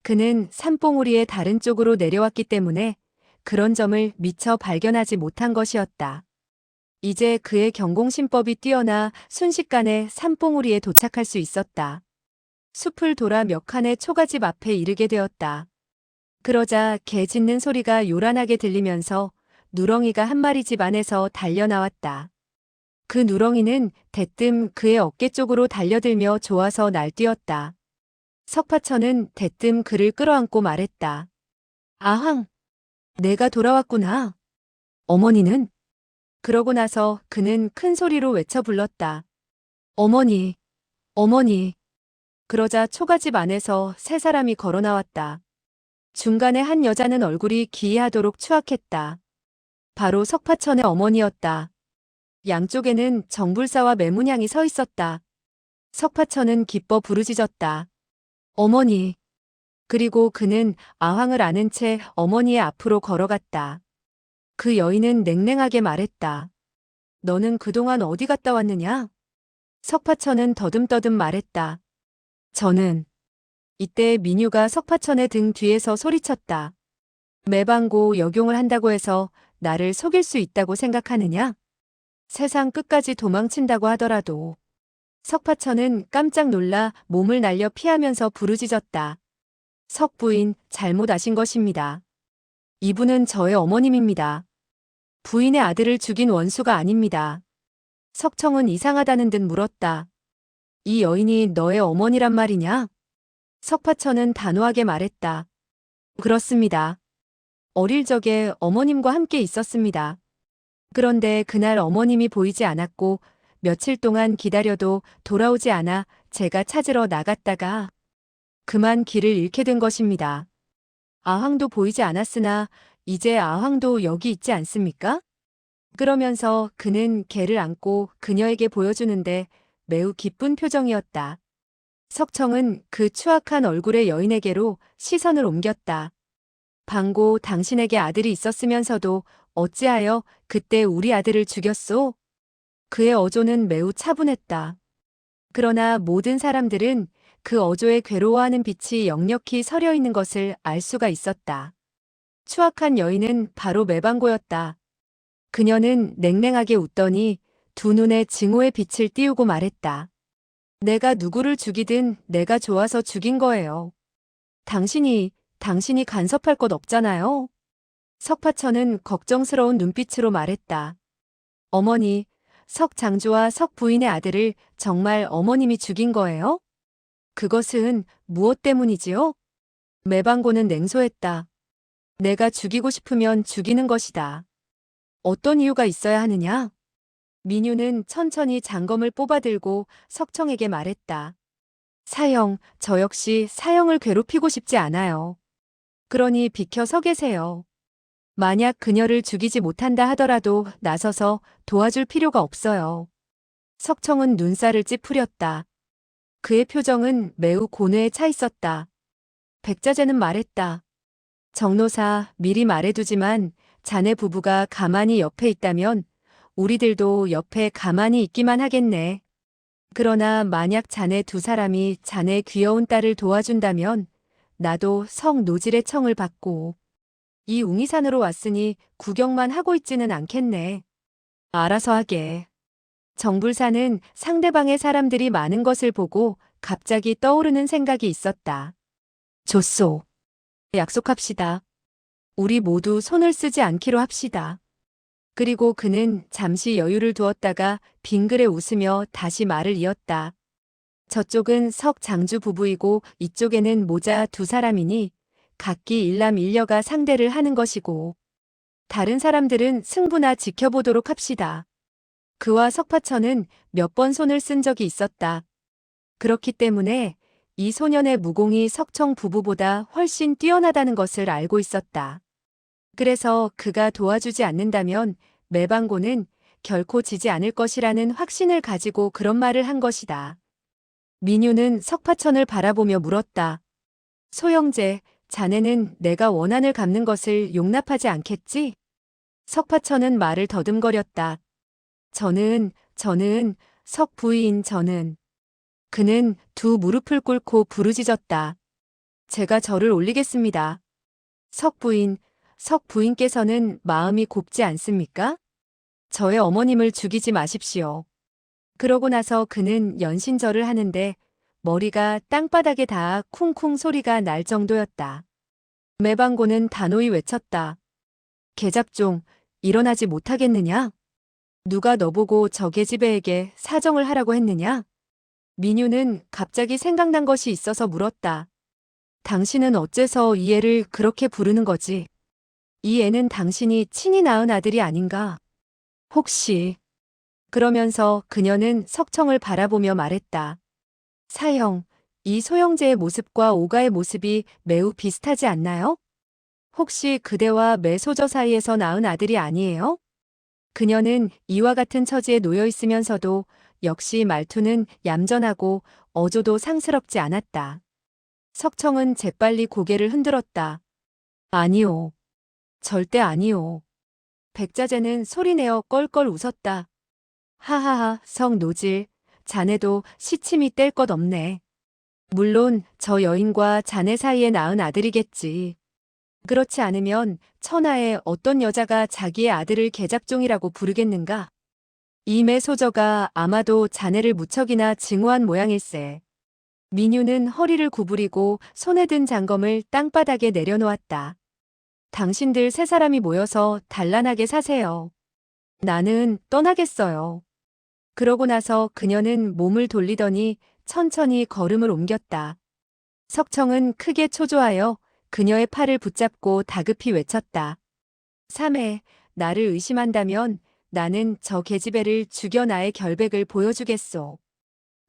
그는 산봉우리의 다른 쪽으로 내려왔기 때문에 그런 점을 미처 발견하지 못한 것이었다. 이제 그의 경공심법이 뛰어나 순식간에 산봉우리에 도착할 수 있었다. 숲을 돌아 몇 칸의 초가집 앞에 이르게 되었다. 그러자 개 짖는 소리가 요란하게 들리면서 누렁이가 한 마리 집 안에서 달려나왔다. 그 누렁이는 대뜸 그의 어깨 쪽으로 달려들며 좋아서 날뛰었다. 석파천은 대뜸 그를 끌어안고 말했다. 아항, 내가 돌아왔구나. 어머니는? 그러고 나서 그는 큰 소리로 외쳐 불렀다. 어머니, 어머니. 그러자 초가집 안에서 세 사람이 걸어 나왔다. 중간에 한 여자는 얼굴이 기이하도록 추악했다. 바로 석파천의 어머니였다. 양쪽에는 정불사와 매문양이 서 있었다. 석파천은 기뻐 부르짖었다. 어머니. 그리고 그는 아황을 안은 채 어머니의 앞으로 걸어갔다. 그 여인은 냉랭하게 말했다. 너는 그동안 어디 갔다 왔느냐? 석파천은 더듬더듬 말했다. 저는. 이때 민유가 석파천의 등 뒤에서 소리쳤다. 매방고 역용을 한다고 해서 나를 속일 수 있다고 생각하느냐? 세상 끝까지 도망친다고 하더라도. 석파천은 깜짝 놀라 몸을 날려 피하면서 부르짖었다. 석 부인, 잘못 아신 것입니다. 이분은 저의 어머님입니다. 부인의 아들을 죽인 원수가 아닙니다. 석청은 이상하다는 듯 물었다. 이 여인이 너의 어머니란 말이냐? 석파천은 단호하게 말했다. 그렇습니다. 어릴 적에 어머님과 함께 있었습니다. 그런데 그날 어머님이 보이지 않았고 며칠 동안 기다려도 돌아오지 않아 제가 찾으러 나갔다가 그만 길을 잃게 된 것입니다. 아황도 보이지 않았으나 이제 아황도 여기 있지 않습니까? 그러면서 그는 개를 안고 그녀에게 보여주는데 매우 기쁜 표정이었다. 석청은 그 추악한 얼굴의 여인에게로 시선을 옮겼다. 방고, 당신에게 아들이 있었으면서도 어찌하여 그때 우리 아들을 죽였소? 그의 어조는 매우 차분했다. 그러나 모든 사람들은 그 어조에 괴로워하는 빛이 역력히 서려 있는 것을 알 수가 있었다. 추악한 여인은 바로 매방고였다. 그녀는 냉랭하게 웃더니 두 눈에 증오의 빛을 띄우고 말했다. 내가 누구를 죽이든 내가 좋아서 죽인 거예요. 당신이 간섭할 것 없잖아요. 석파천은 걱정스러운 눈빛으로 말했다. 어머니, 석 장주와 석 부인의 아들을 정말 어머님이 죽인 거예요? 그것은 무엇 때문이지요? 매방고는 냉소했다. 내가 죽이고 싶으면 죽이는 것이다. 어떤 이유가 있어야 하느냐? 민유는 천천히 장검을 뽑아들고 석청에게 말했다. 사형, 저 역시 사형을 괴롭히고 싶지 않아요. 그러니 비켜 서 계세요. 만약 그녀를 죽이지 못한다 하더라도 나서서 도와줄 필요가 없어요. 석청은 눈살을 찌푸렸다. 그의 표정은 매우 고뇌에 차 있었다. 백자재는 말했다. 정노사, 미리 말해두지만 자네 부부가 가만히 옆에 있다면 우리들도 옆에 가만히 있기만 하겠네. 그러나 만약 자네 두 사람이 자네 귀여운 딸을 도와준다면 나도 석 노질의 청을 받고 이 웅이산으로 왔으니 구경만 하고 있지는 않겠네. 알아서 하게. 정불사는 상대방의 사람들이 많은 것을 보고 갑자기 떠오르는 생각이 있었다. 좋소. 약속합시다. 우리 모두 손을 쓰지 않기로 합시다. 그리고 그는 잠시 여유를 두었다가 빙그레 웃으며 다시 말을 이었다. 저쪽은 석 장주 부부이고 이쪽에는 모자 두 사람이니 각기 일남일녀가 상대를 하는 것이고 다른 사람들은 승부나 지켜보도록 합시다. 그와 석파천은 몇 번 손을 쓴 적이 있었다. 그렇기 때문에 이 소년의 무공이 석청 부부보다 훨씬 뛰어나다는 것을 알고 있었다. 그래서 그가 도와주지 않는다면 매방고는 결코 지지 않을 것이라는 확신을 가지고 그런 말을 한 것이다. 민유는 석파천을 바라보며 물었다. 소영제, 자네는 내가 원한을 갚는 것을 용납하지 않겠지? 석파천은 말을 더듬거렸다. 저는, 석 부인 저는. 그는 두 무릎을 꿇고 부르짖었다. 제가 절을 올리겠습니다. 석 부인께서는 마음이 곱지 않습니까? 저의 어머님을 죽이지 마십시오. 그러고 나서 그는 연신절을 하는데 머리가 땅바닥에 닿아 쿵쿵 소리가 날 정도였다. 매방고는 단호히 외쳤다. 계작종, 일어나지 못하겠느냐? 누가 너보고 저 계집애에게 사정을 하라고 했느냐? 민유는 갑자기 생각난 것이 있어서 물었다. 당신은 어째서 이 애를 그렇게 부르는 거지? 이 애는 당신이 친히 낳은 아들이 아닌가? 혹시. 그러면서 그녀는 석청을 바라보며 말했다. 사형, 이 소형제의 모습과 오가의 모습이 매우 비슷하지 않나요? 혹시 그대와 매소저 사이에서 낳은 아들이 아니에요? 그녀는 이와 같은 처지에 놓여 있으면서도 역시 말투는 얌전하고 어조도 상스럽지 않았다. 석청은 재빨리 고개를 흔들었다. 아니요. 절대 아니요. 백자재는 소리내어 껄껄 웃었다. 하하하, 성 노질. 자네도 시침이 뗄 것 없네. 물론 저 여인과 자네 사이에 낳은 아들이겠지. 그렇지 않으면 천하에 어떤 여자가 자기의 아들을 계작종이라고 부르겠는가? 이 매소저가 아마도 자네를 무척이나 증오한 모양일세. 민유는 허리를 구부리고 손에 든 장검을 땅바닥에 내려놓았다. 당신들 세 사람이 모여서 단란하게 사세요. 나는 떠나겠어요. 그러고 나서 그녀는 몸을 돌리더니 천천히 걸음을 옮겼다. 석청은 크게 초조하여 그녀의 팔을 붙잡고 다급히 외쳤다. 삼해, 나를 의심한다면 나는 저 계집애를 죽여 나의 결백을 보여주겠소.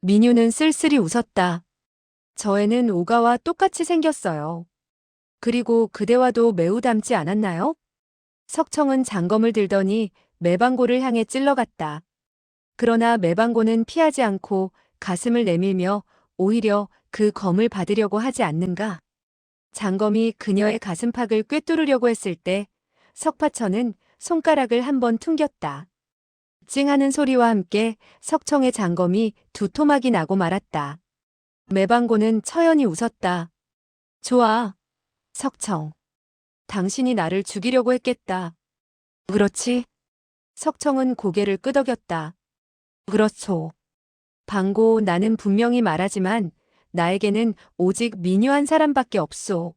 민유는 쓸쓸히 웃었다. 저 애는 오가와 똑같이 생겼어요. 그리고 그대와도 매우 닮지 않았나요? 석청은 장검을 들더니 매방고를 향해 찔러갔다. 그러나 매방고는 피하지 않고 가슴을 내밀며 오히려 그 검을 받으려고 하지 않는가? 장검이 그녀의 가슴팍을 꿰뚫으려고 했을 때 석파천은 손가락을 한번 퉁겼다. 찡하는 소리와 함께 석청의 장검이 두 토막이 나고 말았다. 매방고는 처연히 웃었다. 좋아. 석청. 당신이 나를 죽이려고 했겠다. 그렇지? 석청은 고개를 끄덕였다. 그렇소. 방고, 나는 분명히 말하지만 나에게는 오직 민유 한 사람밖에 없소.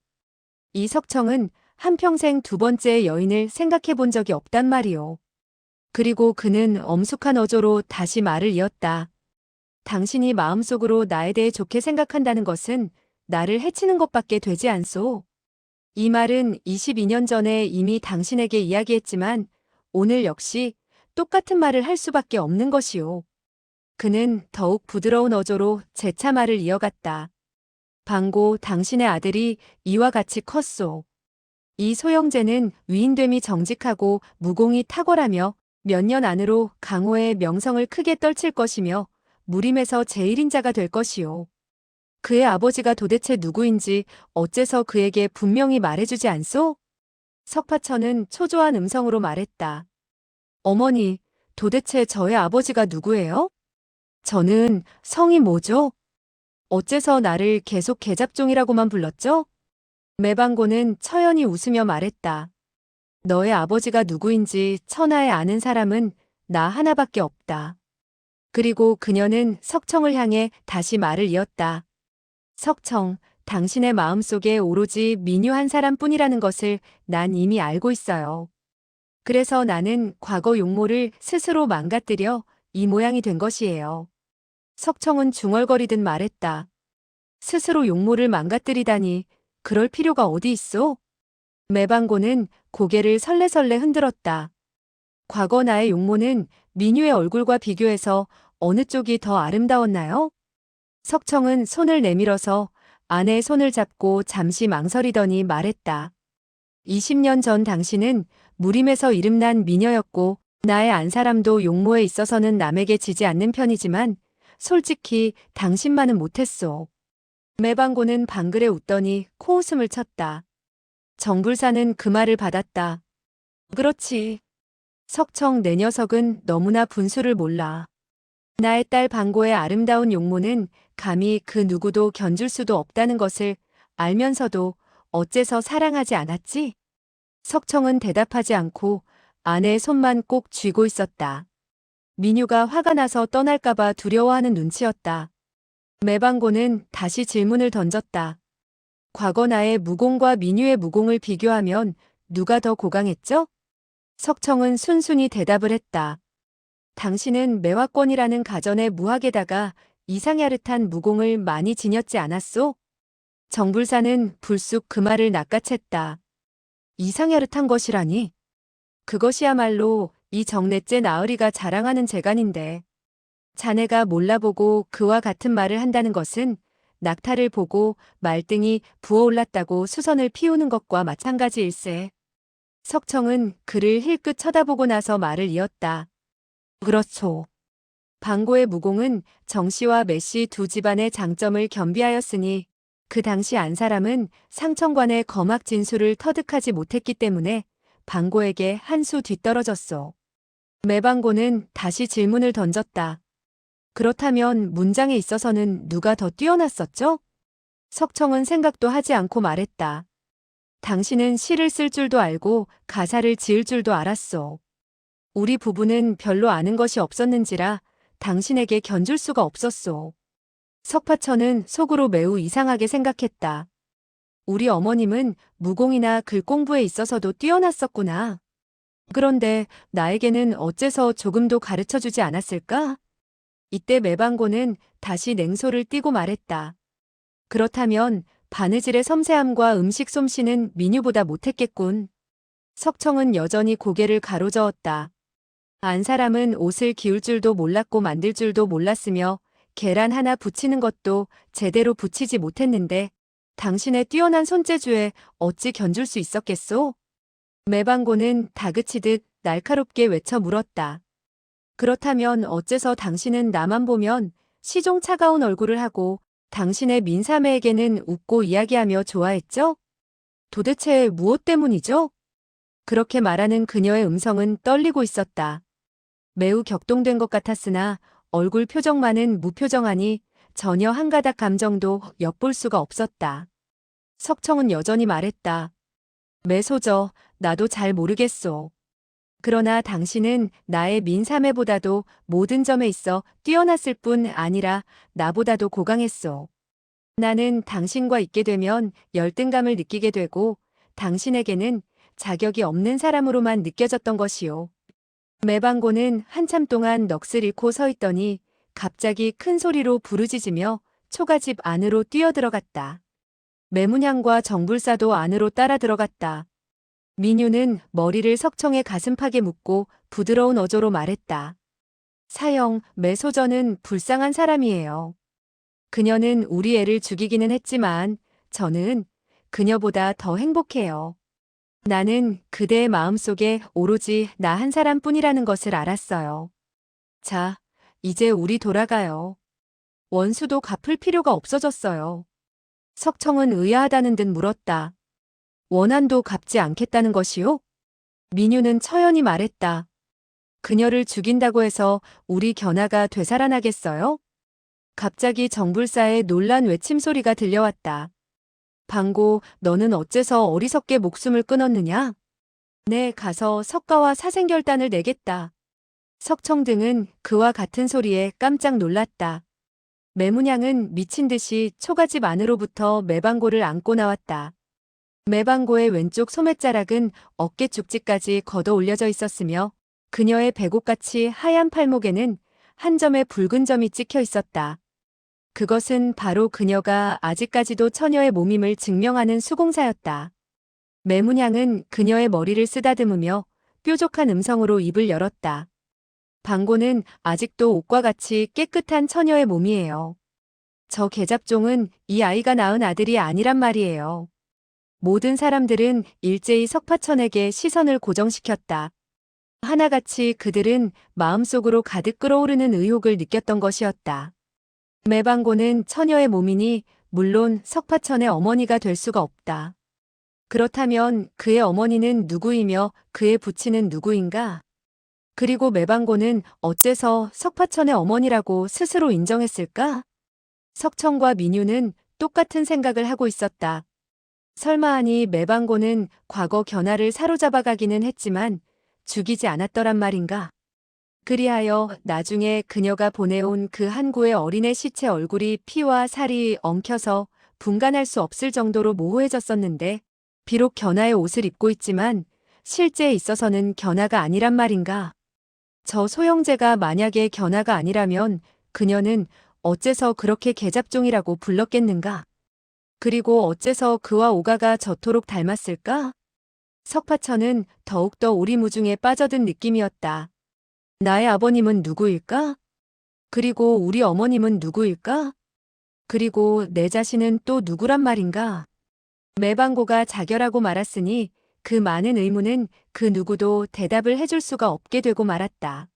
이 석청은 한평생 두 번째의 여인을 생각해 본 적이 없단 말이오. 그리고 그는 엄숙한 어조로 다시 말을 이었다. 당신이 마음속으로 나에 대해 좋게 생각한다는 것은 나를 해치는 것밖에 되지 않소. 이 말은 22년 전에 이미 당신에게 이야기했지만 오늘 역시 똑같은 말을 할 수밖에 없는 것이오. 그는 더욱 부드러운 어조로 재차 말을 이어갔다. 방고, 당신의 아들이 이와 같이 컸소. 이 소형제는 위인됨이 정직하고 무공이 탁월하며 몇 년 안으로 강호의 명성을 크게 떨칠 것이며 무림에서 제1인자가 될 것이오. 그의 아버지가 도대체 누구인지 어째서 그에게 분명히 말해주지 않소? 석파천은 초조한 음성으로 말했다. 어머니, 도대체 저의 아버지가 누구예요? 저는 성이 뭐죠? 어째서 나를 계속 계작종이라고만 불렀죠? 매방고는 처연히 웃으며 말했다. 너의 아버지가 누구인지 천하에 아는 사람은 나 하나밖에 없다. 그리고 그녀는 석청을 향해 다시 말을 이었다. 석청, 당신의 마음속에 오로지 민유 한 사람뿐이라는 것을 난 이미 알고 있어요. 그래서 나는 과거 용모를 스스로 망가뜨려 이 모양이 된 것이에요. 석청은 중얼거리듯 말했다. 스스로 용모를 망가뜨리다니 그럴 필요가 어디 있어? 매방고는 고개를 설레설레 흔들었다. 과거 나의 용모는 민유의 얼굴과 비교해서 어느 쪽이 더 아름다웠나요? 석청은 손을 내밀어서 아내의 손을 잡고 잠시 망설이더니 말했다. 20년 전 당신은 무림에서 이름난 미녀였고 나의 안사람도 용모에 있어서는 남에게 지지 않는 편이지만 솔직히 당신만은 못했소. 매방고는 방글에 웃더니 코웃음을 쳤다. 정불사는 그 말을 받았다. 그렇지. 석청 내 녀석은 너무나 분수를 몰라. 나의 딸 방고의 아름다운 용모는 감히 그 누구도 견줄 수도 없다는 것을 알면서도 어째서 사랑하지 않았지? 석청은 대답하지 않고 아내의 손만 꼭 쥐고 있었다. 민유가 화가 나서 떠날까봐 두려워하는 눈치였다. 매방고는 다시 질문을 던졌다. 과거 나의 무공과 민유의 무공을 비교하면 누가 더 고강했죠? 석청은 순순히 대답을 했다. 당신은 매화권이라는 가전의 무학에다가 이상야릇한 무공을 많이 지녔지 않았소? 정불사는 불쑥 그 말을 낚아챘다. 이상야릇한 것이라니? 그것이야말로 이 정넷째 나으리가 자랑하는 재간인데. 자네가 몰라보고 그와 같은 말을 한다는 것은 낙타를 보고 말등이 부어올랐다고 수선을 피우는 것과 마찬가지일세. 석청은 그를 힐끗 쳐다보고 나서 말을 이었다. 그렇소. 방고의 무공은 정씨와 매씨 두 집안의 장점을 겸비하였으니 그 당시 안 사람은 상천관의 거막 진술을 터득하지 못했기 때문에 방고에게 한 수 뒤떨어졌소. 매방고는 다시 질문을 던졌다. 그렇다면 문장에 있어서는 누가 더 뛰어났었죠? 석청은 생각도 하지 않고 말했다. 당신은 시를 쓸 줄도 알고 가사를 지을 줄도 알았소. 우리 부부는 별로 아는 것이 없었는지라 당신에게 견줄 수가 없었소. 석파천은 속으로 매우 이상하게 생각했다. 우리 어머님은 무공이나 글 공부에 있어서도 뛰어났었구나. 그런데 나에게는 어째서 조금도 가르쳐주지 않았을까? 이때 매방고는 다시 냉소를 띠고 말했다. 그렇다면 바느질의 섬세함과 음식 솜씨는 민유보다 못했겠군. 석청은 여전히 고개를 가로저었다. 안 사람은 옷을 기울 줄도 몰랐고 만들 줄도 몰랐으며 계란 하나 붙이는 것도 제대로 붙이지 못했는데 당신의 뛰어난 손재주에 어찌 견줄 수 있었겠소? 매방고는 다그치듯 날카롭게 외쳐 물었다. 그렇다면 어째서 당신은 나만 보면 시종 차가운 얼굴을 하고 당신의 민사매에게는 웃고 이야기하며 좋아했죠? 도대체 무엇 때문이죠? 그렇게 말하는 그녀의 음성은 떨리고 있었다. 매우 격동된 것 같았으나 얼굴 표정만은 무표정하니 전혀 한 가닥 감정도 엿볼 수가 없었다. 석청은 여전히 말했다. 매소저, 나도 잘 모르겠소. 그러나 당신은 나의 민사매보다도 모든 점에 있어 뛰어났을 뿐 아니라 나보다도 고강했소. 나는 당신과 있게 되면 열등감을 느끼게 되고 당신에게는 자격이 없는 사람으로만 느껴졌던 것이요. 매방고는 한참 동안 넋을 잃고 서 있더니 갑자기 큰 소리로 부르짖으며 초가집 안으로 뛰어들어갔다. 매문향과 정불사도 안으로 따라 들어갔다. 민유는 머리를 석청의 가슴팍에 묻고 부드러운 어조로 말했다. 사형, 매소저는 불쌍한 사람이에요. 그녀는 우리 애를 죽이기는 했지만 저는 그녀보다 더 행복해요. 나는 그대의 마음속에 오로지 나 한 사람뿐이라는 것을 알았어요. 자, 이제 우리 돌아가요. 원수도 갚을 필요가 없어졌어요. 석청은 의아하다는 듯 물었다. 원한도 갚지 않겠다는 것이요? 민유는 처연히 말했다. 그녀를 죽인다고 해서 우리 견아가 되살아나겠어요? 갑자기 정불사의 놀란 외침 소리가 들려왔다. 방고, 너는 어째서 어리석게 목숨을 끊었느냐? 네, 가서 석가와 사생결단을 내겠다. 석청 등은 그와 같은 소리에 깜짝 놀랐다. 매문향은 미친 듯이 초가집 안으로부터 매방고를 안고 나왔다. 매방고의 왼쪽 소매자락은 어깨 쪽지까지 걷어 올려져 있었으며 그녀의 배곡같이 하얀 팔목에는 한 점의 붉은 점이 찍혀 있었다. 그것은 바로 그녀가 아직까지도 처녀의 몸임을 증명하는 수공사였다. 매문향은 그녀의 머리를 쓰다듬으며 뾰족한 음성으로 입을 열었다. 방고는 아직도 옷과 같이 깨끗한 처녀의 몸이에요. 저 계잡종은 이 아이가 낳은 아들이 아니란 말이에요. 모든 사람들은 일제히 석파천에게 시선을 고정시켰다. 하나같이 그들은 마음속으로 가득 끓어오르는 의혹을 느꼈던 것이었다. 매방고는 처녀의 몸이니 물론 석파천의 어머니가 될 수가 없다. 그렇다면 그의 어머니는 누구이며 그의 부친은 누구인가? 그리고 매방고는 어째서 석파천의 어머니라고 스스로 인정했을까? 석청과 민유는 똑같은 생각을 하고 있었다. 설마하니 매방고는 과거 견아를 사로잡아가기는 했지만 죽이지 않았더란 말인가? 그리하여 나중에 그녀가 보내온 그 한 구의 어린애 시체 얼굴이 피와 살이 엉켜서 분간할 수 없을 정도로 모호해졌었는데 비록 견아의 옷을 입고 있지만 실제에 있어서는 견아가 아니란 말인가? 저 소영재가 만약에 견아가 아니라면 그녀는 어째서 그렇게 계잡종이라고 불렀겠는가? 그리고 어째서 그와 오가가 저토록 닮았을까? 석파천은 더욱더 오리무중에 빠져든 느낌이었다. 나의 아버님은 누구일까? 그리고 우리 어머님은 누구일까? 그리고 내 자신은 또 누구란 말인가? 매방고가 자결하고 말았으니 그 많은 의문은 그 누구도 대답을 해줄 수가 없게 되고 말았다.